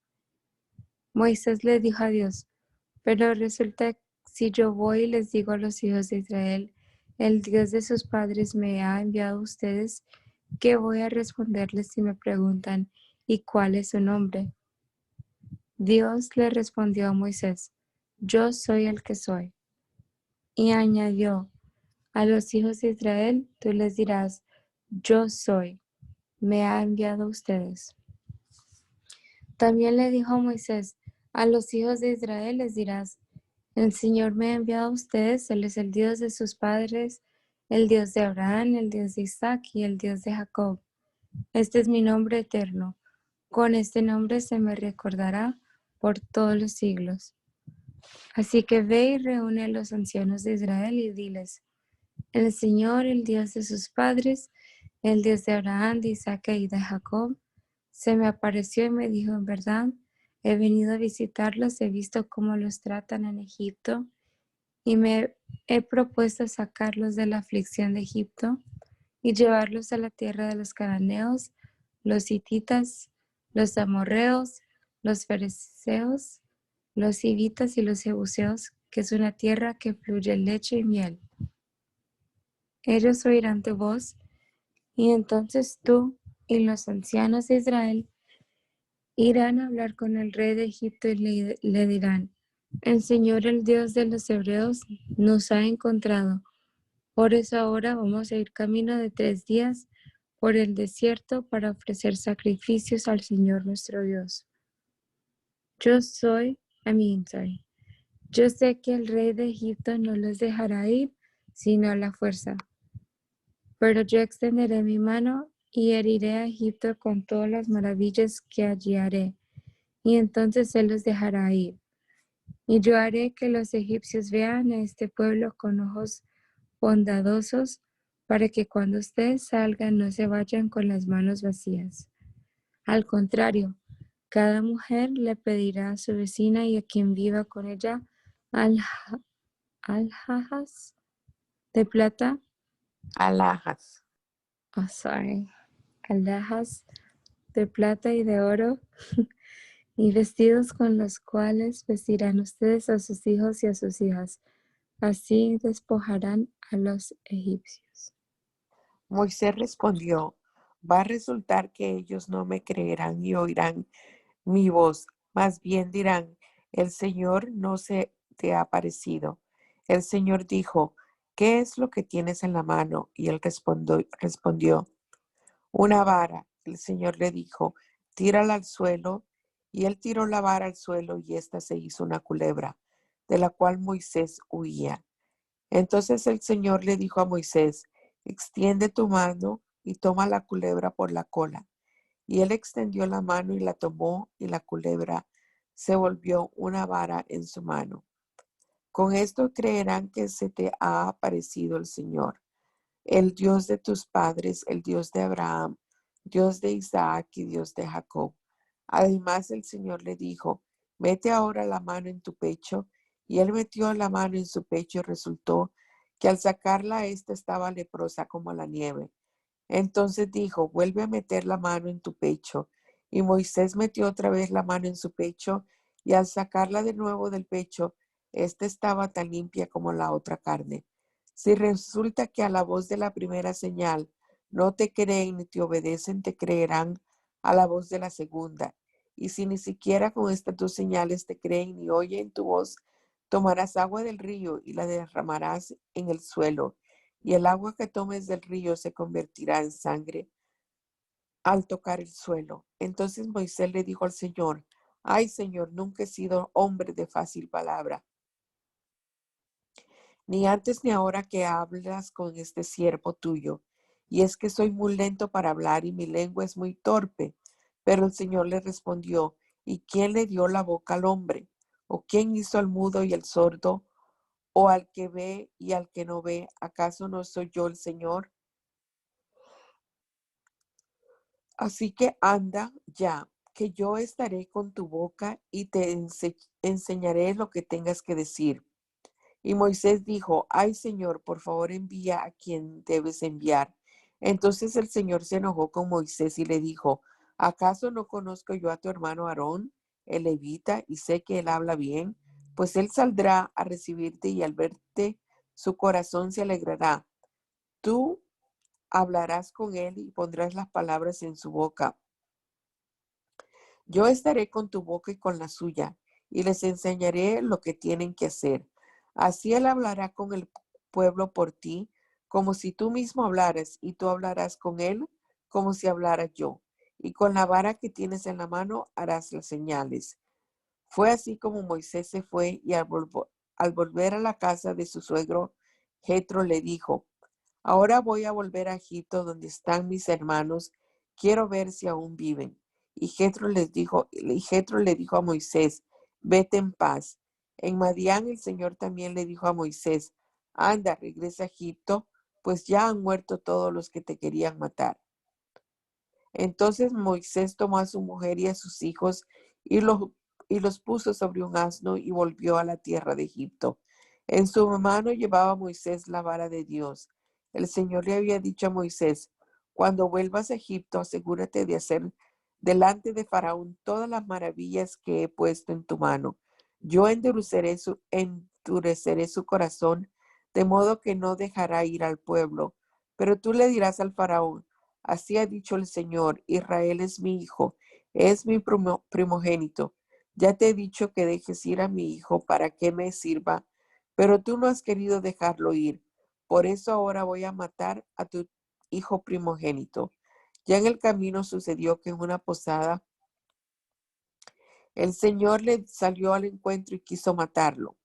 Moisés le dijo a Dios, pero resulta si yo voy y les digo a los hijos de Israel, el Dios de sus padres me ha enviado a ustedes, ¿qué voy a responderles si me preguntan, ¿y cuál es su nombre? Dios le respondió a Moisés, yo soy el que soy. Y añadió, a los hijos de Israel tú les dirás, yo soy, me ha enviado a ustedes. También le dijo a Moisés, a los hijos de Israel les dirás, el Señor me ha enviado a ustedes, Él es el Dios de sus padres, el Dios de Abraham, el Dios de Isaac y el Dios de Jacob. Este es mi nombre eterno. Con este nombre se me recordará por todos los siglos. Así que ve y reúne a los ancianos de Israel y diles, el Señor, el Dios de sus padres, el Dios de Abraham, de Isaac y de Jacob, se me apareció y me dijo, en verdad, he venido a visitarlos, he visto cómo los tratan en Egipto y me he propuesto sacarlos de la aflicción de Egipto y llevarlos a la tierra de los cananeos, los hititas, los amorreos, los fereceos, los hivitas y los jebuseos, que es una tierra que fluye leche y miel. Ellos oirán tu voz, y entonces tú y los ancianos de Israel irán a hablar con el rey de Egipto y le dirán, el Señor, el Dios de los hebreos, nos ha encontrado. Por eso ahora vamos a ir camino de 3 días por el desierto para ofrecer sacrificios al Señor nuestro Dios. Yo sé que el rey de Egipto no los dejará ir, sino a la fuerza. Pero yo extenderé mi mano y heriré a Egipto con todas las maravillas que allí haré, y entonces él los dejará ir. Y yo haré que los egipcios vean a este pueblo con ojos bondadosos, para que cuando ustedes salgan no se vayan con las manos vacías. Al contrario, cada mujer le pedirá a su vecina y a quien viva con ella alhajas de plata, alhajas. alhajas de plata y de oro, y vestidos con los cuales vestirán ustedes a sus hijos y a sus hijas. Así despojarán a los egipcios. Moisés respondió, va a resultar que ellos no me creerán y oirán mi voz, más bien dirán, el Señor no se te ha aparecido. El Señor dijo, ¿qué es lo que tienes en la mano? Y él respondió, una vara. El Señor le dijo, tírala al suelo. Y él tiró la vara al suelo y ésta se hizo una culebra, de la cual Moisés huía. Entonces el Señor le dijo a Moisés, extiende tu mano y toma la culebra por la cola. Y él extendió la mano y la tomó, y la culebra se volvió una vara en su mano. Con esto creerán que se te ha aparecido el Señor, el Dios de tus padres, el Dios de Abraham, Dios de Isaac y Dios de Jacob. Además el Señor le dijo, mete ahora la mano en tu pecho. Y él metió la mano en su pecho y resultó que al sacarla ésta estaba leprosa como la nieve. Entonces dijo, vuelve a meter la mano en tu pecho. Y Moisés metió otra vez la mano en su pecho, y al sacarla de nuevo del pecho, ésta estaba tan limpia como la otra carne. Si resulta que a la voz de la primera señal no te creen ni te obedecen, te creerán a la voz de la segunda. Y si ni siquiera con estas dos señales te creen ni oyen tu voz, tomarás agua del río y la derramarás en el suelo, y el agua que tomes del río se convertirá en sangre al tocar el suelo. Entonces Moisés le dijo al Señor, ay Señor, nunca he sido hombre de fácil palabra, ni antes ni ahora que hablas con este siervo tuyo. Y es que soy muy lento para hablar y mi lengua es muy torpe. Pero el Señor le respondió, ¿y quién le dio la boca al hombre? ¿O quién hizo al mudo y al sordo? ¿O al que ve y al que no ve? ¿Acaso no soy yo el Señor? Así que anda ya, que yo estaré con tu boca y te enseñaré lo que tengas que decir. Y Moisés dijo, ay Señor, por favor envía a quien debes enviar. Entonces el Señor se enojó con Moisés y le dijo, ¿acaso no conozco yo a tu hermano Aarón, el levita, y sé que él habla bien? Pues él saldrá a recibirte y al verte su corazón se alegrará. Tú hablarás con él y pondrás las palabras en su boca. Yo estaré con tu boca y con la suya, y les enseñaré lo que tienen que hacer. Así él hablará con el pueblo por ti, como si tú mismo hablaras, y tú hablarás con él como si hablara yo. Y con la vara que tienes en la mano harás las señales. Fue así como Moisés se fue, y al volver a la casa de su suegro, Jetro le dijo, ahora voy a volver a Egipto donde están mis hermanos. Quiero ver si aún viven. Y Jetro le dijo a Moisés, vete en paz. En Madián el Señor también le dijo a Moisés, anda, regresa a Egipto, pues ya han muerto todos los que te querían matar. Entonces Moisés tomó a su mujer y a sus hijos y los puso sobre un asno y volvió a la tierra de Egipto. En su mano llevaba Moisés la vara de Dios. El Señor le había dicho a Moisés, cuando vuelvas a Egipto, asegúrate de hacer delante de Faraón todas las maravillas que he puesto en tu mano. Yo endureceré su corazón, de modo que no dejará ir al pueblo. Pero tú le dirás al Faraón, así ha dicho el Señor, Israel es mi hijo, es mi primogénito. Ya te he dicho que dejes ir a mi hijo para que me sirva, pero tú no has querido dejarlo ir. Por eso ahora voy a matar a tu hijo primogénito. Ya en el camino sucedió que en una posada el Señor le salió al encuentro y quiso matarlo.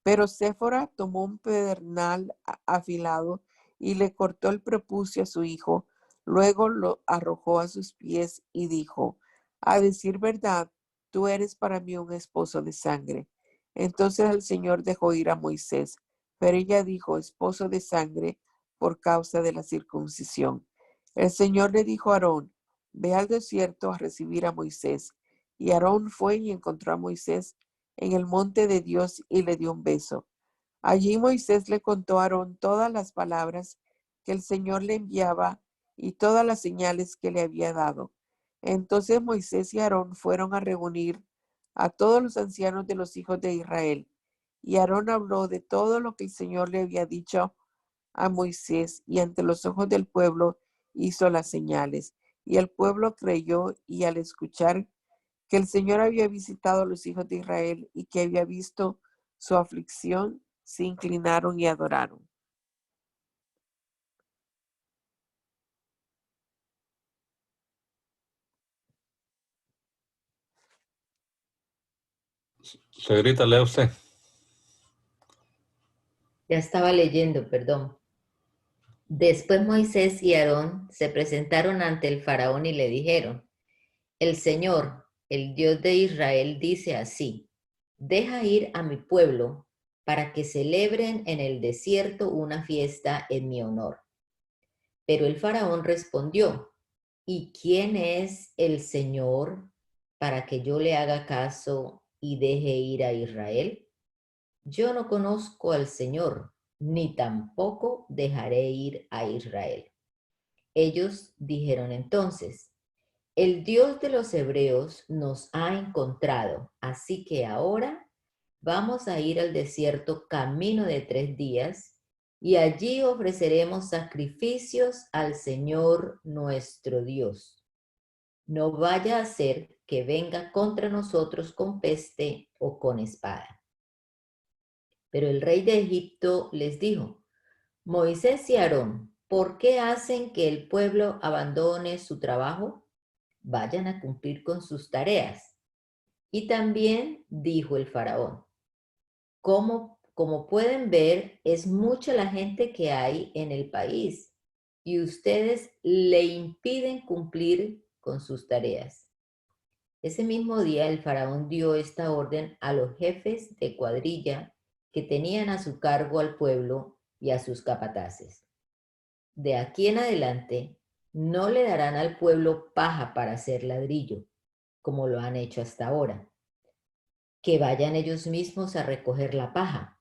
Pero Séfora tomó un pedernal afilado y le cortó el prepucio a su hijo. Luego lo arrojó a sus pies y dijo, a decir verdad, tú eres para mí un esposo de sangre. Entonces el Señor dejó ir a Moisés, pero ella dijo, esposo de sangre por causa de la circuncisión. El Señor le dijo a Aarón, ve al desierto a recibir a Moisés. Y Aarón fue y encontró a Moisés en el monte de Dios y le dio un beso. Allí Moisés le contó a Aarón todas las palabras que el Señor le enviaba y todas las señales que le había dado. Entonces Moisés y Aarón fueron a reunir a todos los ancianos de los hijos de Israel. Y Aarón habló de todo lo que el Señor le había dicho a Moisés, y ante los ojos del pueblo hizo las señales. Y el pueblo creyó, y al escuchar que el Señor había visitado a los hijos de Israel y que había visto su aflicción, se inclinaron y adoraron. Señorita, lea usted. Ya estaba leyendo, perdón. Después Moisés y Aarón se presentaron ante el faraón y le dijeron: El Señor, el Dios de Israel, dice así: deja ir a mi pueblo para que celebren en el desierto una fiesta en mi honor. Pero el faraón respondió: ¿Y quién es el Señor para que yo le haga caso y deje ir a Israel? Yo no conozco al Señor, ni tampoco dejaré ir a Israel. Ellos dijeron entonces: el Dios de los hebreos nos ha encontrado, así que ahora vamos a ir al desierto camino de 3 días, y allí ofreceremos sacrificios al Señor nuestro Dios. No vaya a ser que venga contra nosotros con peste o con espada. Pero el rey de Egipto les dijo: Moisés y Aarón, ¿por qué hacen que el pueblo abandone su trabajo? Vayan a cumplir con sus tareas. Y también dijo el faraón: como pueden ver, es mucha la gente que hay en el país, y ustedes le impiden cumplir con sus tareas. Ese mismo día el faraón dio esta orden a los jefes de cuadrilla que tenían a su cargo al pueblo y a sus capataces: de aquí en adelante no le darán al pueblo paja para hacer ladrillo, como lo han hecho hasta ahora. Que vayan ellos mismos a recoger la paja,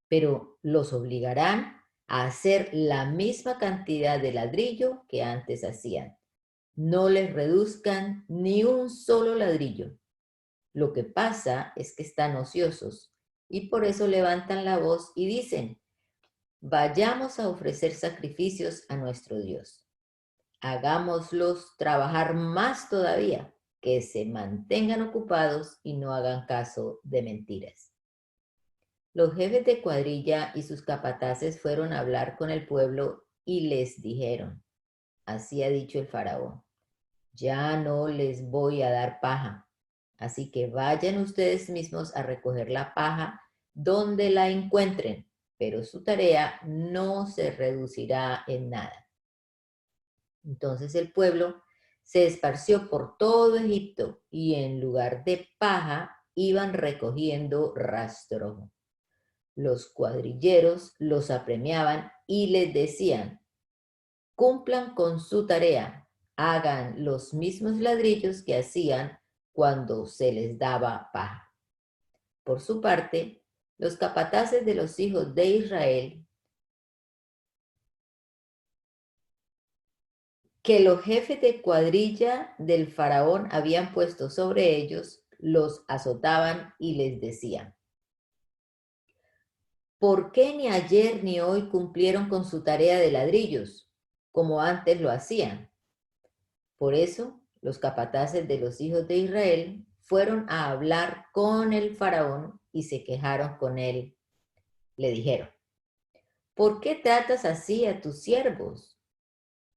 pero los obligarán a hacer la misma cantidad de ladrillo que antes hacían. No les reduzcan ni un solo ladrillo. Lo que pasa es que están ociosos y por eso levantan la voz y dicen: vayamos a ofrecer sacrificios a nuestro Dios. Hagámoslos trabajar más todavía, que se mantengan ocupados y no hagan caso de mentiras. Los jefes de cuadrilla y sus capataces fueron a hablar con el pueblo y les dijeron: así ha dicho el faraón, ya no les voy a dar paja, así que vayan ustedes mismos a recoger la paja donde la encuentren, pero su tarea no se reducirá en nada. Entonces el pueblo se esparció por todo Egipto y en lugar de paja iban recogiendo rastrojo. Los cuadrilleros los apremiaban y les decían: cumplan con su tarea, hagan los mismos ladrillos que hacían cuando se les daba paja. Por su parte, los capataces de los hijos de Israel, que los jefes de cuadrilla del faraón habían puesto sobre ellos, los azotaban y les decían: ¿por qué ni ayer ni hoy cumplieron con su tarea de ladrillos, como antes lo hacían? Por eso, los capataces de los hijos de Israel fueron a hablar con el faraón y se quejaron con él. Le dijeron: ¿por qué tratas así a tus siervos?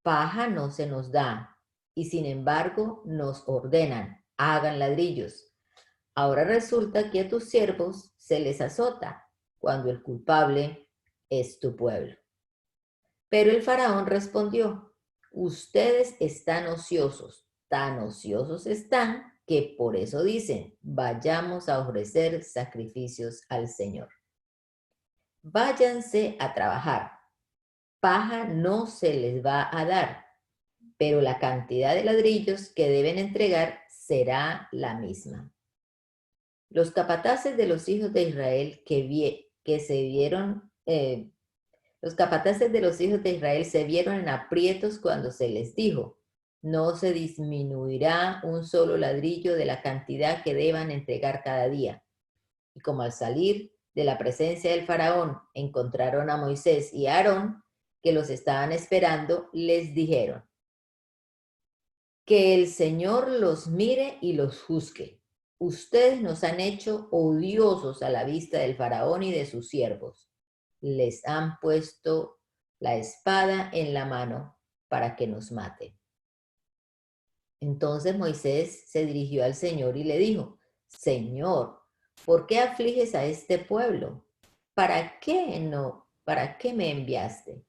Paja no se nos da, y sin embargo nos ordenan: hagan ladrillos. Ahora resulta que a tus siervos se les azota, cuando el culpable es tu pueblo. Pero el faraón respondió: ustedes están ociosos, tan ociosos están que por eso dicen: vayamos a ofrecer sacrificios al Señor. Váyanse a trabajar, paja no se les va a dar, pero la cantidad de ladrillos que deben entregar será la misma. Los capataces de los hijos de Israel los capataces de los hijos de Israel se vieron en aprietos cuando se les dijo: no se disminuirá un solo ladrillo de la cantidad que deban entregar cada día. Y como al salir de la presencia del faraón encontraron a Moisés y a Aarón, que los estaban esperando, les dijeron: que el Señor los mire y los juzgue. Ustedes nos han hecho odiosos a la vista del faraón y de sus siervos. Les han puesto la espada en la mano para que nos maten. Entonces Moisés se dirigió al Señor y le dijo: Señor, ¿por qué afliges a este pueblo? ¿Para qué me enviaste?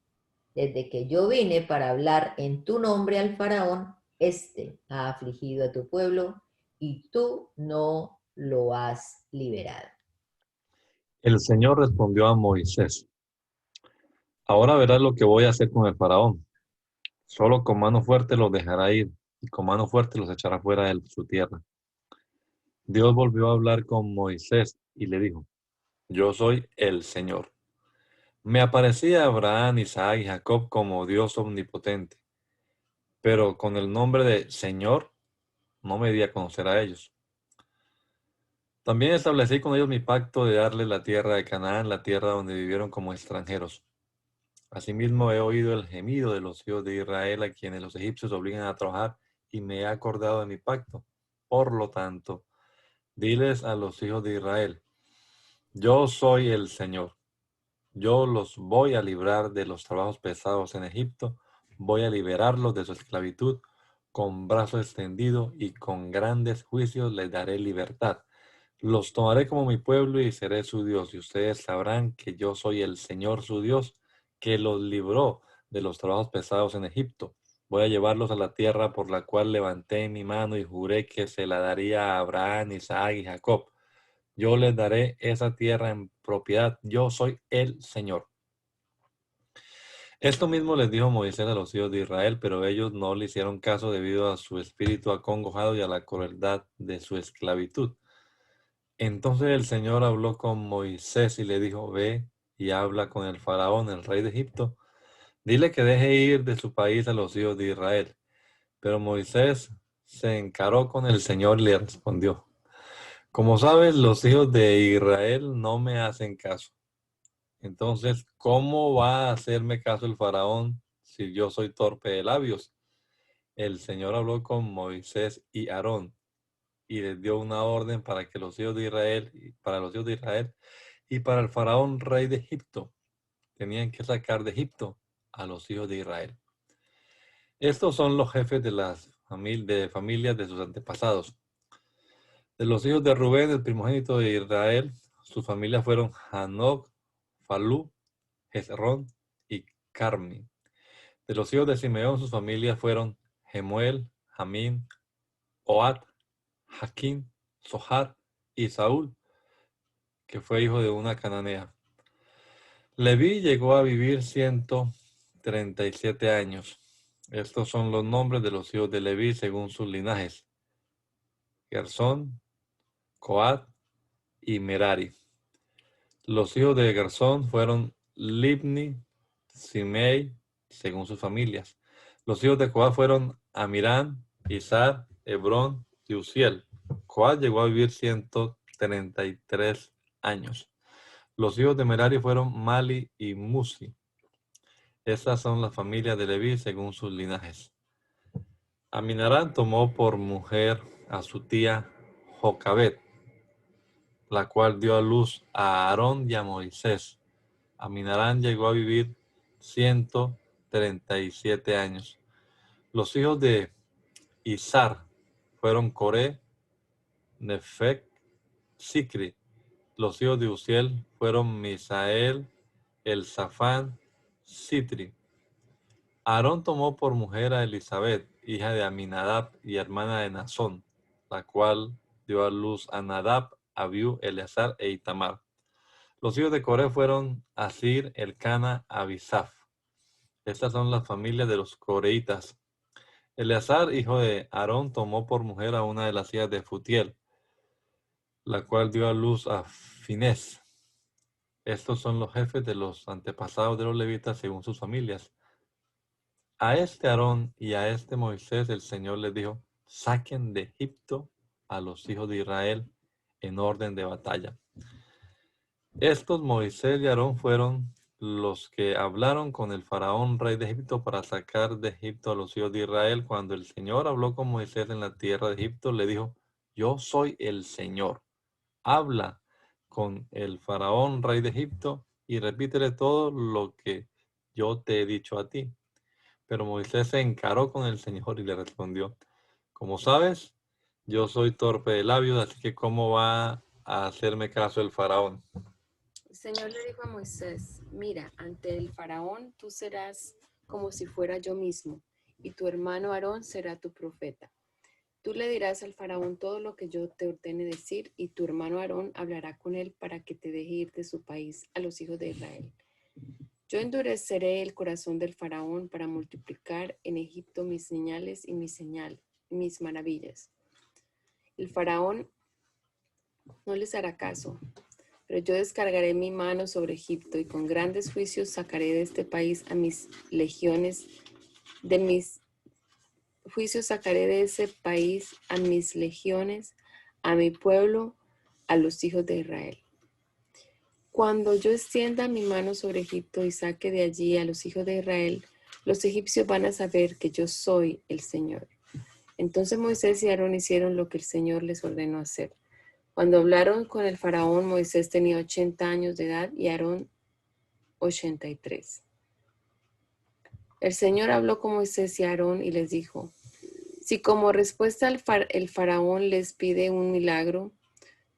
Desde que yo vine para hablar en tu nombre al faraón, éste ha afligido a tu pueblo y tú no lo has liberado. El Señor respondió a Moisés: ahora verás lo que voy a hacer con el faraón. Solo con mano fuerte los dejará ir y con mano fuerte los echará fuera de su tierra. Dios volvió a hablar con Moisés y le dijo: yo soy el Señor. Me aparecí a Abraham, Isaac y Jacob como Dios omnipotente, pero con el nombre de Señor no me di a conocer a ellos. También establecí con ellos mi pacto de darles la tierra de Canaán, la tierra donde vivieron como extranjeros. Asimismo he oído el gemido de los hijos de Israel, a quienes los egipcios obligan a trabajar, y me he acordado de mi pacto. Por lo tanto, diles a los hijos de Israel: yo soy el Señor. Yo los voy a librar de los trabajos pesados en Egipto, voy a liberarlos de su esclavitud, con brazo extendido y con grandes juicios les daré libertad. Los tomaré como mi pueblo y seré su Dios, y ustedes sabrán que yo soy el Señor su Dios, que los libró de los trabajos pesados en Egipto. Voy a llevarlos a la tierra por la cual levanté mi mano y juré que se la daría a Abraham, Isaac y Jacob. Yo les daré esa tierra en propiedad. Yo soy el Señor. Esto mismo les dijo Moisés a los hijos de Israel, pero ellos no le hicieron caso debido a su espíritu acongojado y a la crueldad de su esclavitud. Entonces el Señor habló con Moisés y le dijo: ve y habla con el faraón, el rey de Egipto. Dile que deje ir de su país a los hijos de Israel. Pero Moisés se encaró con el Señor y le respondió: como sabes, los hijos de Israel no me hacen caso. Entonces, ¿cómo va a hacerme caso el faraón si yo soy torpe de labios? El Señor habló con Moisés y Aarón y les dio una orden para que los hijos de Israel, para los hijos de Israel y para el faraón rey de Egipto, tenían que sacar de Egipto a los hijos de Israel. Estos son los jefes de las familias de sus antepasados. De los hijos de Rubén, el primogénito de Israel, sus familias fueron Hanoc, Falú, Hezrón y Carmi. De los hijos de Simeón, sus familias fueron Jemuel, Jamín, Ohad, Jaquín, Sohar y Saúl, que fue hijo de una cananea. Leví llegó a vivir 137 años. Estos son los nombres de los hijos de Leví según sus linajes: Gersón, Coat y Merari. Los hijos de Gersón fueron Libni, Simei, según sus familias. Los hijos de Coat fueron Amirán, Izar, Hebrón y Uziel. Coat llegó a vivir 133 años. Los hijos de Merari fueron Mali y Musi. Estas son las familias de Leví según sus linajes. Aminarán tomó por mujer a su tía Jocabet, la cual dio a luz a Aarón y a Moisés. Aminarán llegó a vivir 137 años. Los hijos de Izar fueron Coré, Nefec, Sicri. Los hijos de Uziel fueron Misael, Elzafán, Sitri. Aarón tomó por mujer a Elizabeth, hija de Aminadab y hermana de Nazón, la cual dio a luz a Nadab, Abiú, Eleazar e Itamar. Los hijos de Coré fueron Asir, Elcana, Abisaf. Estas son las familias de los coreitas. Eleazar, hijo de Aarón, tomó por mujer a una de las hijas de Futiel, la cual dio a luz a Finés. Estos son los jefes de los antepasados de los levitas según sus familias. A este Aarón y a este Moisés el Señor les dijo: saquen de Egipto a los hijos de Israel en orden de batalla. Estos Moisés y Aarón fueron los que hablaron con el faraón, rey de Egipto, para sacar de Egipto a los hijos de Israel. Cuando el Señor habló con Moisés en la tierra de Egipto, le dijo: yo soy el Señor. Habla con el faraón, rey de Egipto, y repítele todo lo que yo te he dicho a ti. Pero Moisés se encaró con el Señor y le respondió: como sabes, yo soy torpe de labios, así que ¿cómo va a hacerme caso el faraón? El Señor le dijo a Moisés: mira, ante el faraón tú serás como si fuera yo mismo, y tu hermano Aarón será tu profeta. Tú le dirás al faraón todo lo que yo te ordene decir, y tu hermano Aarón hablará con él para que te deje ir de su país a los hijos de Israel. Yo endureceré el corazón del faraón para multiplicar en Egipto mis señales y mis maravillas. El faraón no les hará caso, pero yo descargaré mi mano sobre Egipto y con grandes juicios sacaré de este país a mis legiones, sacaré de ese país a mis legiones, a mi pueblo, a los hijos de Israel. Cuando yo extienda mi mano sobre Egipto y saque de allí a los hijos de Israel, los egipcios van a saber que yo soy el Señor. Entonces Moisés y Aarón hicieron lo que el Señor les ordenó hacer. Cuando hablaron con el faraón, Moisés tenía 80 años de edad y Aarón 83. El Señor habló con Moisés y Aarón y les dijo: si como respuesta el faraón les pide un milagro,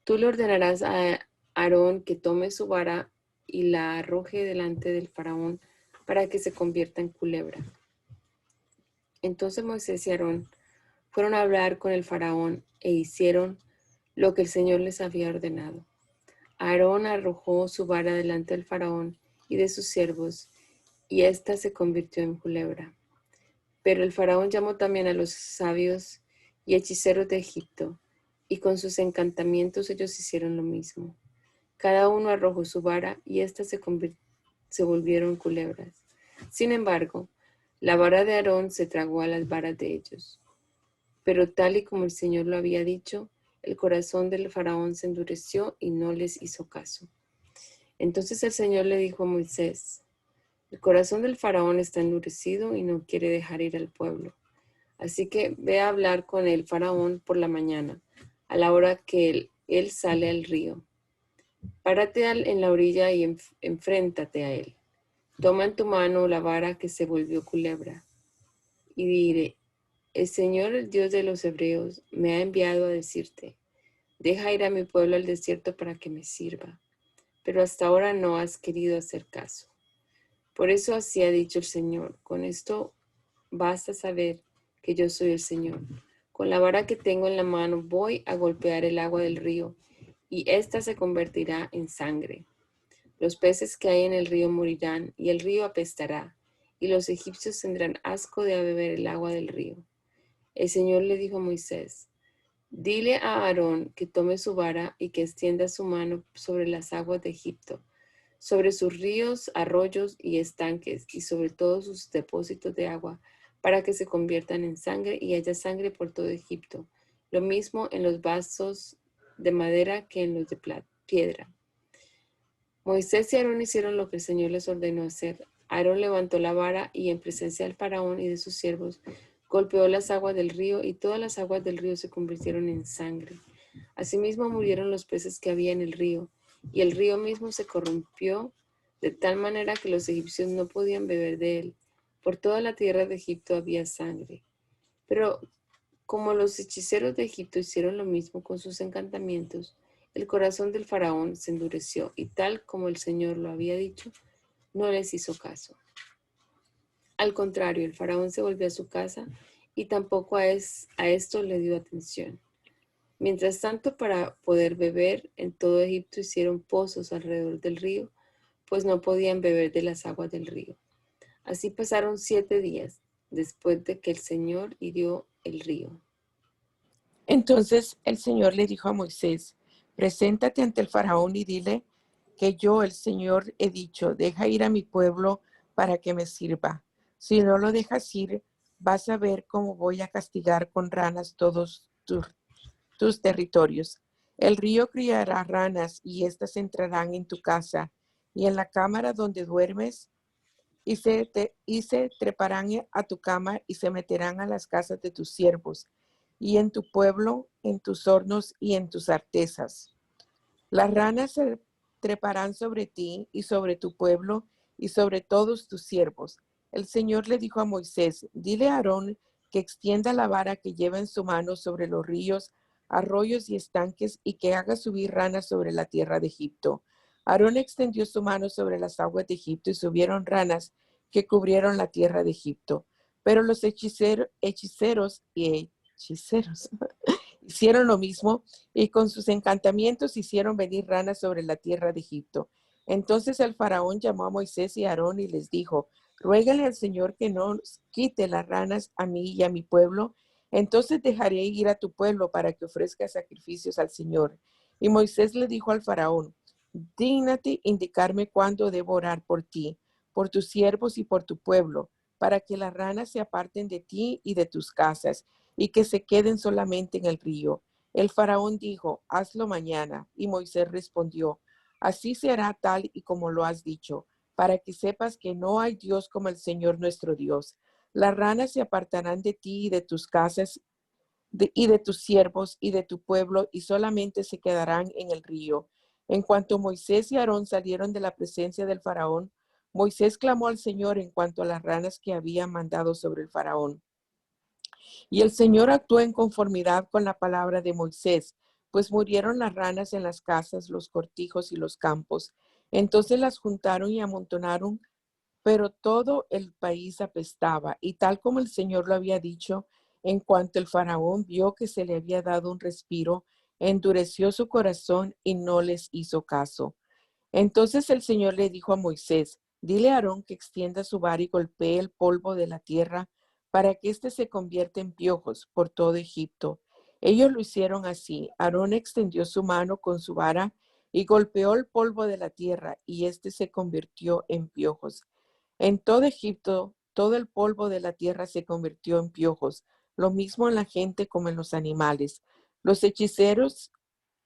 tú le ordenarás a Aarón que tome su vara y la arroje delante del faraón para que se convierta en culebra. Entonces Moisés y Aarón fueron a hablar con el faraón e hicieron lo que el Señor les había ordenado. Aarón arrojó su vara delante del faraón y de sus siervos, y ésta se convirtió en culebra. Pero el faraón llamó también a los sabios y hechiceros de Egipto, y con sus encantamientos ellos hicieron lo mismo. Cada uno arrojó su vara, y éstas se volvieron culebras. Sin embargo, la vara de Aarón se tragó a las varas de ellos. Pero tal y como el Señor lo había dicho, el corazón del faraón se endureció y no les hizo caso. Entonces el Señor le dijo a Moisés: el corazón del faraón está endurecido y no quiere dejar ir al pueblo. Así que ve a hablar con el faraón por la mañana, a la hora que él sale al río. Párate en la orilla y enfréntate a él. Toma en tu mano la vara que se volvió culebra. Y diré: el Señor, el Dios de los hebreos, me ha enviado a decirte: deja ir a mi pueblo al desierto para que me sirva. Pero hasta ahora no has querido hacer caso. Por eso así ha dicho el Señor: con esto basta saber que yo soy el Señor. Con la vara que tengo en la mano voy a golpear el agua del río, y ésta se convertirá en sangre. Los peces que hay en el río morirán, y el río apestará, y los egipcios tendrán asco de beber el agua del río. El Señor le dijo a Moisés: dile a Aarón que tome su vara y que extienda su mano sobre las aguas de Egipto, sobre sus ríos, arroyos y estanques, y sobre todos sus depósitos de agua, para que se conviertan en sangre y haya sangre por todo Egipto. Lo mismo en los vasos de madera que en los de piedra. Moisés y Aarón hicieron lo que el Señor les ordenó hacer. Aarón levantó la vara y en presencia del faraón y de sus siervos golpeó las aguas del río, y todas las aguas del río se convirtieron en sangre. Asimismo murieron los peces que había en el río, y el río mismo se corrompió de tal manera que los egipcios no podían beber de él. Por toda la tierra de Egipto había sangre. Pero como los hechiceros de Egipto hicieron lo mismo con sus encantamientos, el corazón del faraón se endureció, y tal como el Señor lo había dicho, no les hizo caso. Al contrario, el faraón se volvió a su casa y tampoco a esto le dio atención. Mientras tanto, para poder beber, en todo Egipto hicieron pozos alrededor del río, pues no podían beber de las aguas del río. Así pasaron 7 días después de que el Señor hirió el río. Entonces el Señor le dijo a Moisés: preséntate ante el faraón y dile que yo, el Señor, he dicho: deja ir a mi pueblo para que me sirva. Si no lo dejas ir, vas a ver cómo voy a castigar con ranas todos tus territorios. El río criará ranas y éstas entrarán en tu casa y en la cámara donde duermes y se treparán a tu cama y se meterán a las casas de tus siervos y en tu pueblo, en tus hornos y en tus artesas. Las ranas se treparán sobre ti y sobre tu pueblo y sobre todos tus siervos. El Señor le dijo a Moisés, dile a Aarón que extienda la vara que lleva en su mano sobre los ríos, arroyos y estanques y que haga subir ranas sobre la tierra de Egipto. Aarón extendió su mano sobre las aguas de Egipto y subieron ranas que cubrieron la tierra de Egipto. Pero los hechiceros hicieron lo mismo y con sus encantamientos hicieron venir ranas sobre la tierra de Egipto. Entonces el faraón llamó a Moisés y a Aarón y les dijo, ruégale al Señor que nos quite las ranas a mí y a mi pueblo. Entonces dejaré ir a tu pueblo para que ofrezca sacrificios al Señor. Y Moisés le dijo al faraón, dígnate indicarme cuándo debo orar por ti, por tus siervos y por tu pueblo, para que las ranas se aparten de ti y de tus casas y que se queden solamente en el río. El faraón dijo, hazlo mañana. Y Moisés respondió, así se hará tal y como lo has dicho, para que sepas que no hay Dios como el Señor nuestro Dios. Las ranas se apartarán de ti y de tus casas y de tus siervos y de tu pueblo y solamente se quedarán en el río. En cuanto Moisés y Aarón salieron de la presencia del faraón, Moisés clamó al Señor en cuanto a las ranas que había mandado sobre el faraón. Y el Señor actuó en conformidad con la palabra de Moisés, pues murieron las ranas en las casas, los cortijos y los campos. Entonces las juntaron y amontonaron, pero todo el país apestaba. Y tal como el Señor lo había dicho, en cuanto el faraón vio que se le había dado un respiro, endureció su corazón y no les hizo caso. Entonces el Señor le dijo a Moisés, dile a Aarón que extienda su vara y golpee el polvo de la tierra para que éste se convierta en piojos por todo Egipto. Ellos lo hicieron así. Aarón extendió su mano con su vara y golpeó el polvo de la tierra y éste se convirtió en piojos. En todo Egipto, todo el polvo de la tierra se convirtió en piojos, lo mismo en la gente como en los animales. Los hechiceros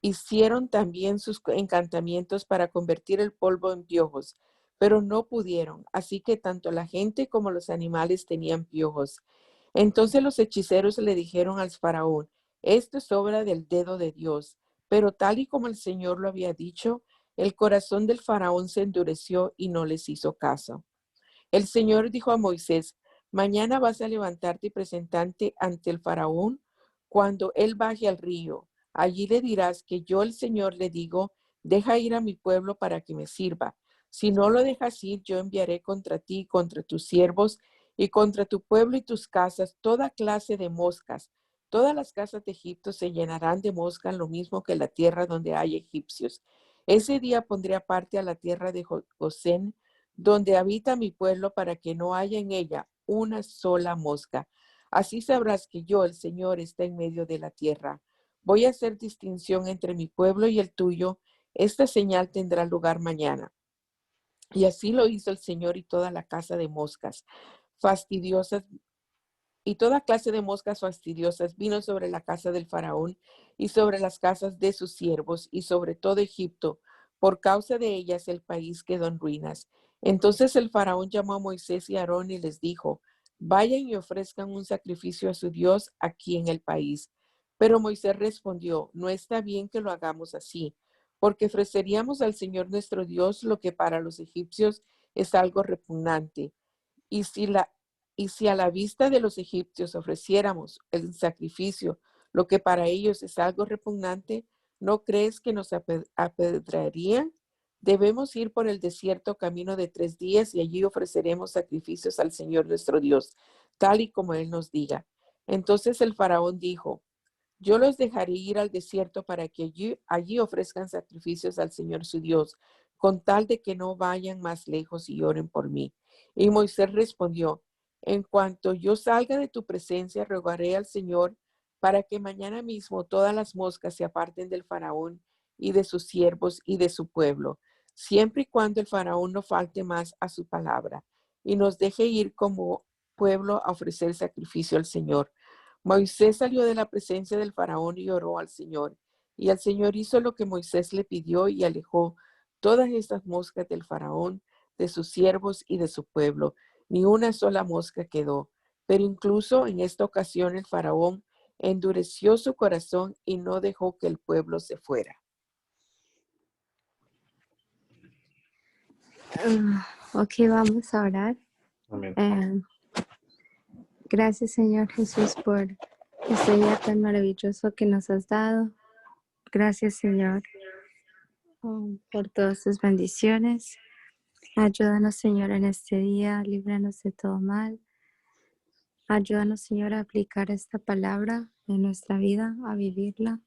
hicieron también sus encantamientos para convertir el polvo en piojos, pero no pudieron, así que tanto la gente como los animales tenían piojos. Entonces los hechiceros le dijeron al faraón, esto es obra del dedo de Dios, pero tal y como el Señor lo había dicho, el corazón del faraón se endureció y no les hizo caso. El Señor dijo a Moisés, mañana vas a levantarte y presentarte ante el faraón cuando él baje al río. Allí le dirás que yo, el Señor, le digo, deja ir a mi pueblo para que me sirva. Si no lo dejas ir, yo enviaré contra ti, contra tus siervos y contra tu pueblo y tus casas toda clase de moscas. Todas las casas de Egipto se llenarán de moscas, lo mismo que la tierra donde hay egipcios. Ese día pondré aparte a la tierra de Gosén, donde habita mi pueblo, para que no haya en ella una sola mosca. Así sabrás que yo, el Señor, está en medio de la tierra. Voy a hacer distinción entre mi pueblo y el tuyo. Esta señal tendrá lugar mañana. Y así lo hizo el Señor y toda la casa de moscas fastidiosas y toda clase de moscas fastidiosas vino sobre la casa del faraón y sobre las casas de sus siervos y sobre todo Egipto. Por causa de ellas el país quedó en ruinas. Entonces el faraón llamó a Moisés y a Aarón y les dijo, vayan y ofrezcan un sacrificio a su Dios aquí en el país. Pero Moisés respondió, no está bien que lo hagamos así, porque ofreceríamos al Señor nuestro Dios lo que para los egipcios es algo repugnante. Y si a la vista de los egipcios ofreciéramos el sacrificio, lo que para ellos es algo repugnante, ¿no crees que nos apedrearían? Debemos ir por el desierto camino de 3 días y allí ofreceremos sacrificios al Señor nuestro Dios, tal y como Él nos diga. Entonces el faraón dijo, yo los dejaré ir al desierto para que allí ofrezcan sacrificios al Señor su Dios, con tal de que no vayan más lejos y oren por mí. Y Moisés respondió, en cuanto yo salga de tu presencia, rogaré al Señor para que mañana mismo todas las moscas se aparten del faraón y de sus siervos y de su pueblo, siempre y cuando el faraón no falte más a su palabra y nos deje ir como pueblo a ofrecer sacrificio al Señor. Moisés salió de la presencia del faraón y oró al Señor. Y el Señor hizo lo que Moisés le pidió y alejó todas estas moscas del faraón, de sus siervos y de su pueblo. Ni una sola mosca quedó. Pero incluso en esta ocasión el faraón endureció su corazón y no dejó que el pueblo se fuera. Ok, vamos a orar. Amén. Gracias, Señor Jesús, por este día tan maravilloso que nos has dado. Gracias, Señor, por todas tus bendiciones. Ayúdanos, Señor, en este día. Líbranos de todo mal. Ayúdanos, Señor, a aplicar esta palabra en nuestra vida, a vivirla.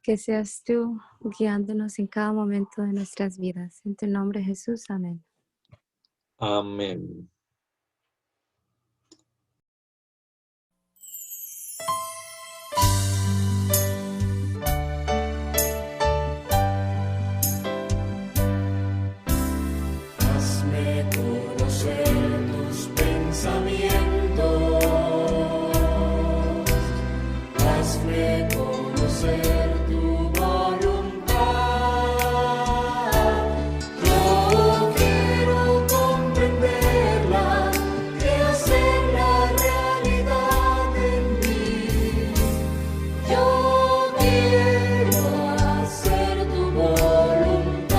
Que seas tú guiándonos en cada momento de nuestras vidas. En tu nombre, Jesús. Amén. Amén. Hazme conocer tus pensamientos, hazme conocer tu voluntad. Yo quiero comprenderla y hacerla realidad en mí. Yo quiero hacer tu voluntad.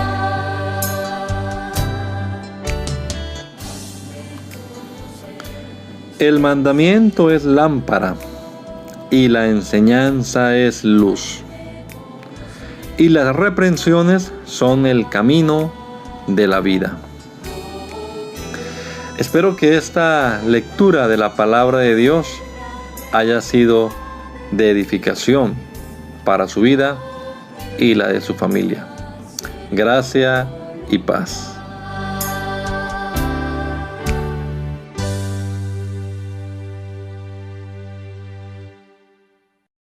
El mandamiento es lámpara y la enseñanza es luz. Y las reprensiones son el camino de la vida. Espero que esta lectura de la palabra de Dios haya sido de edificación para su vida y la de su familia. Gracia y paz.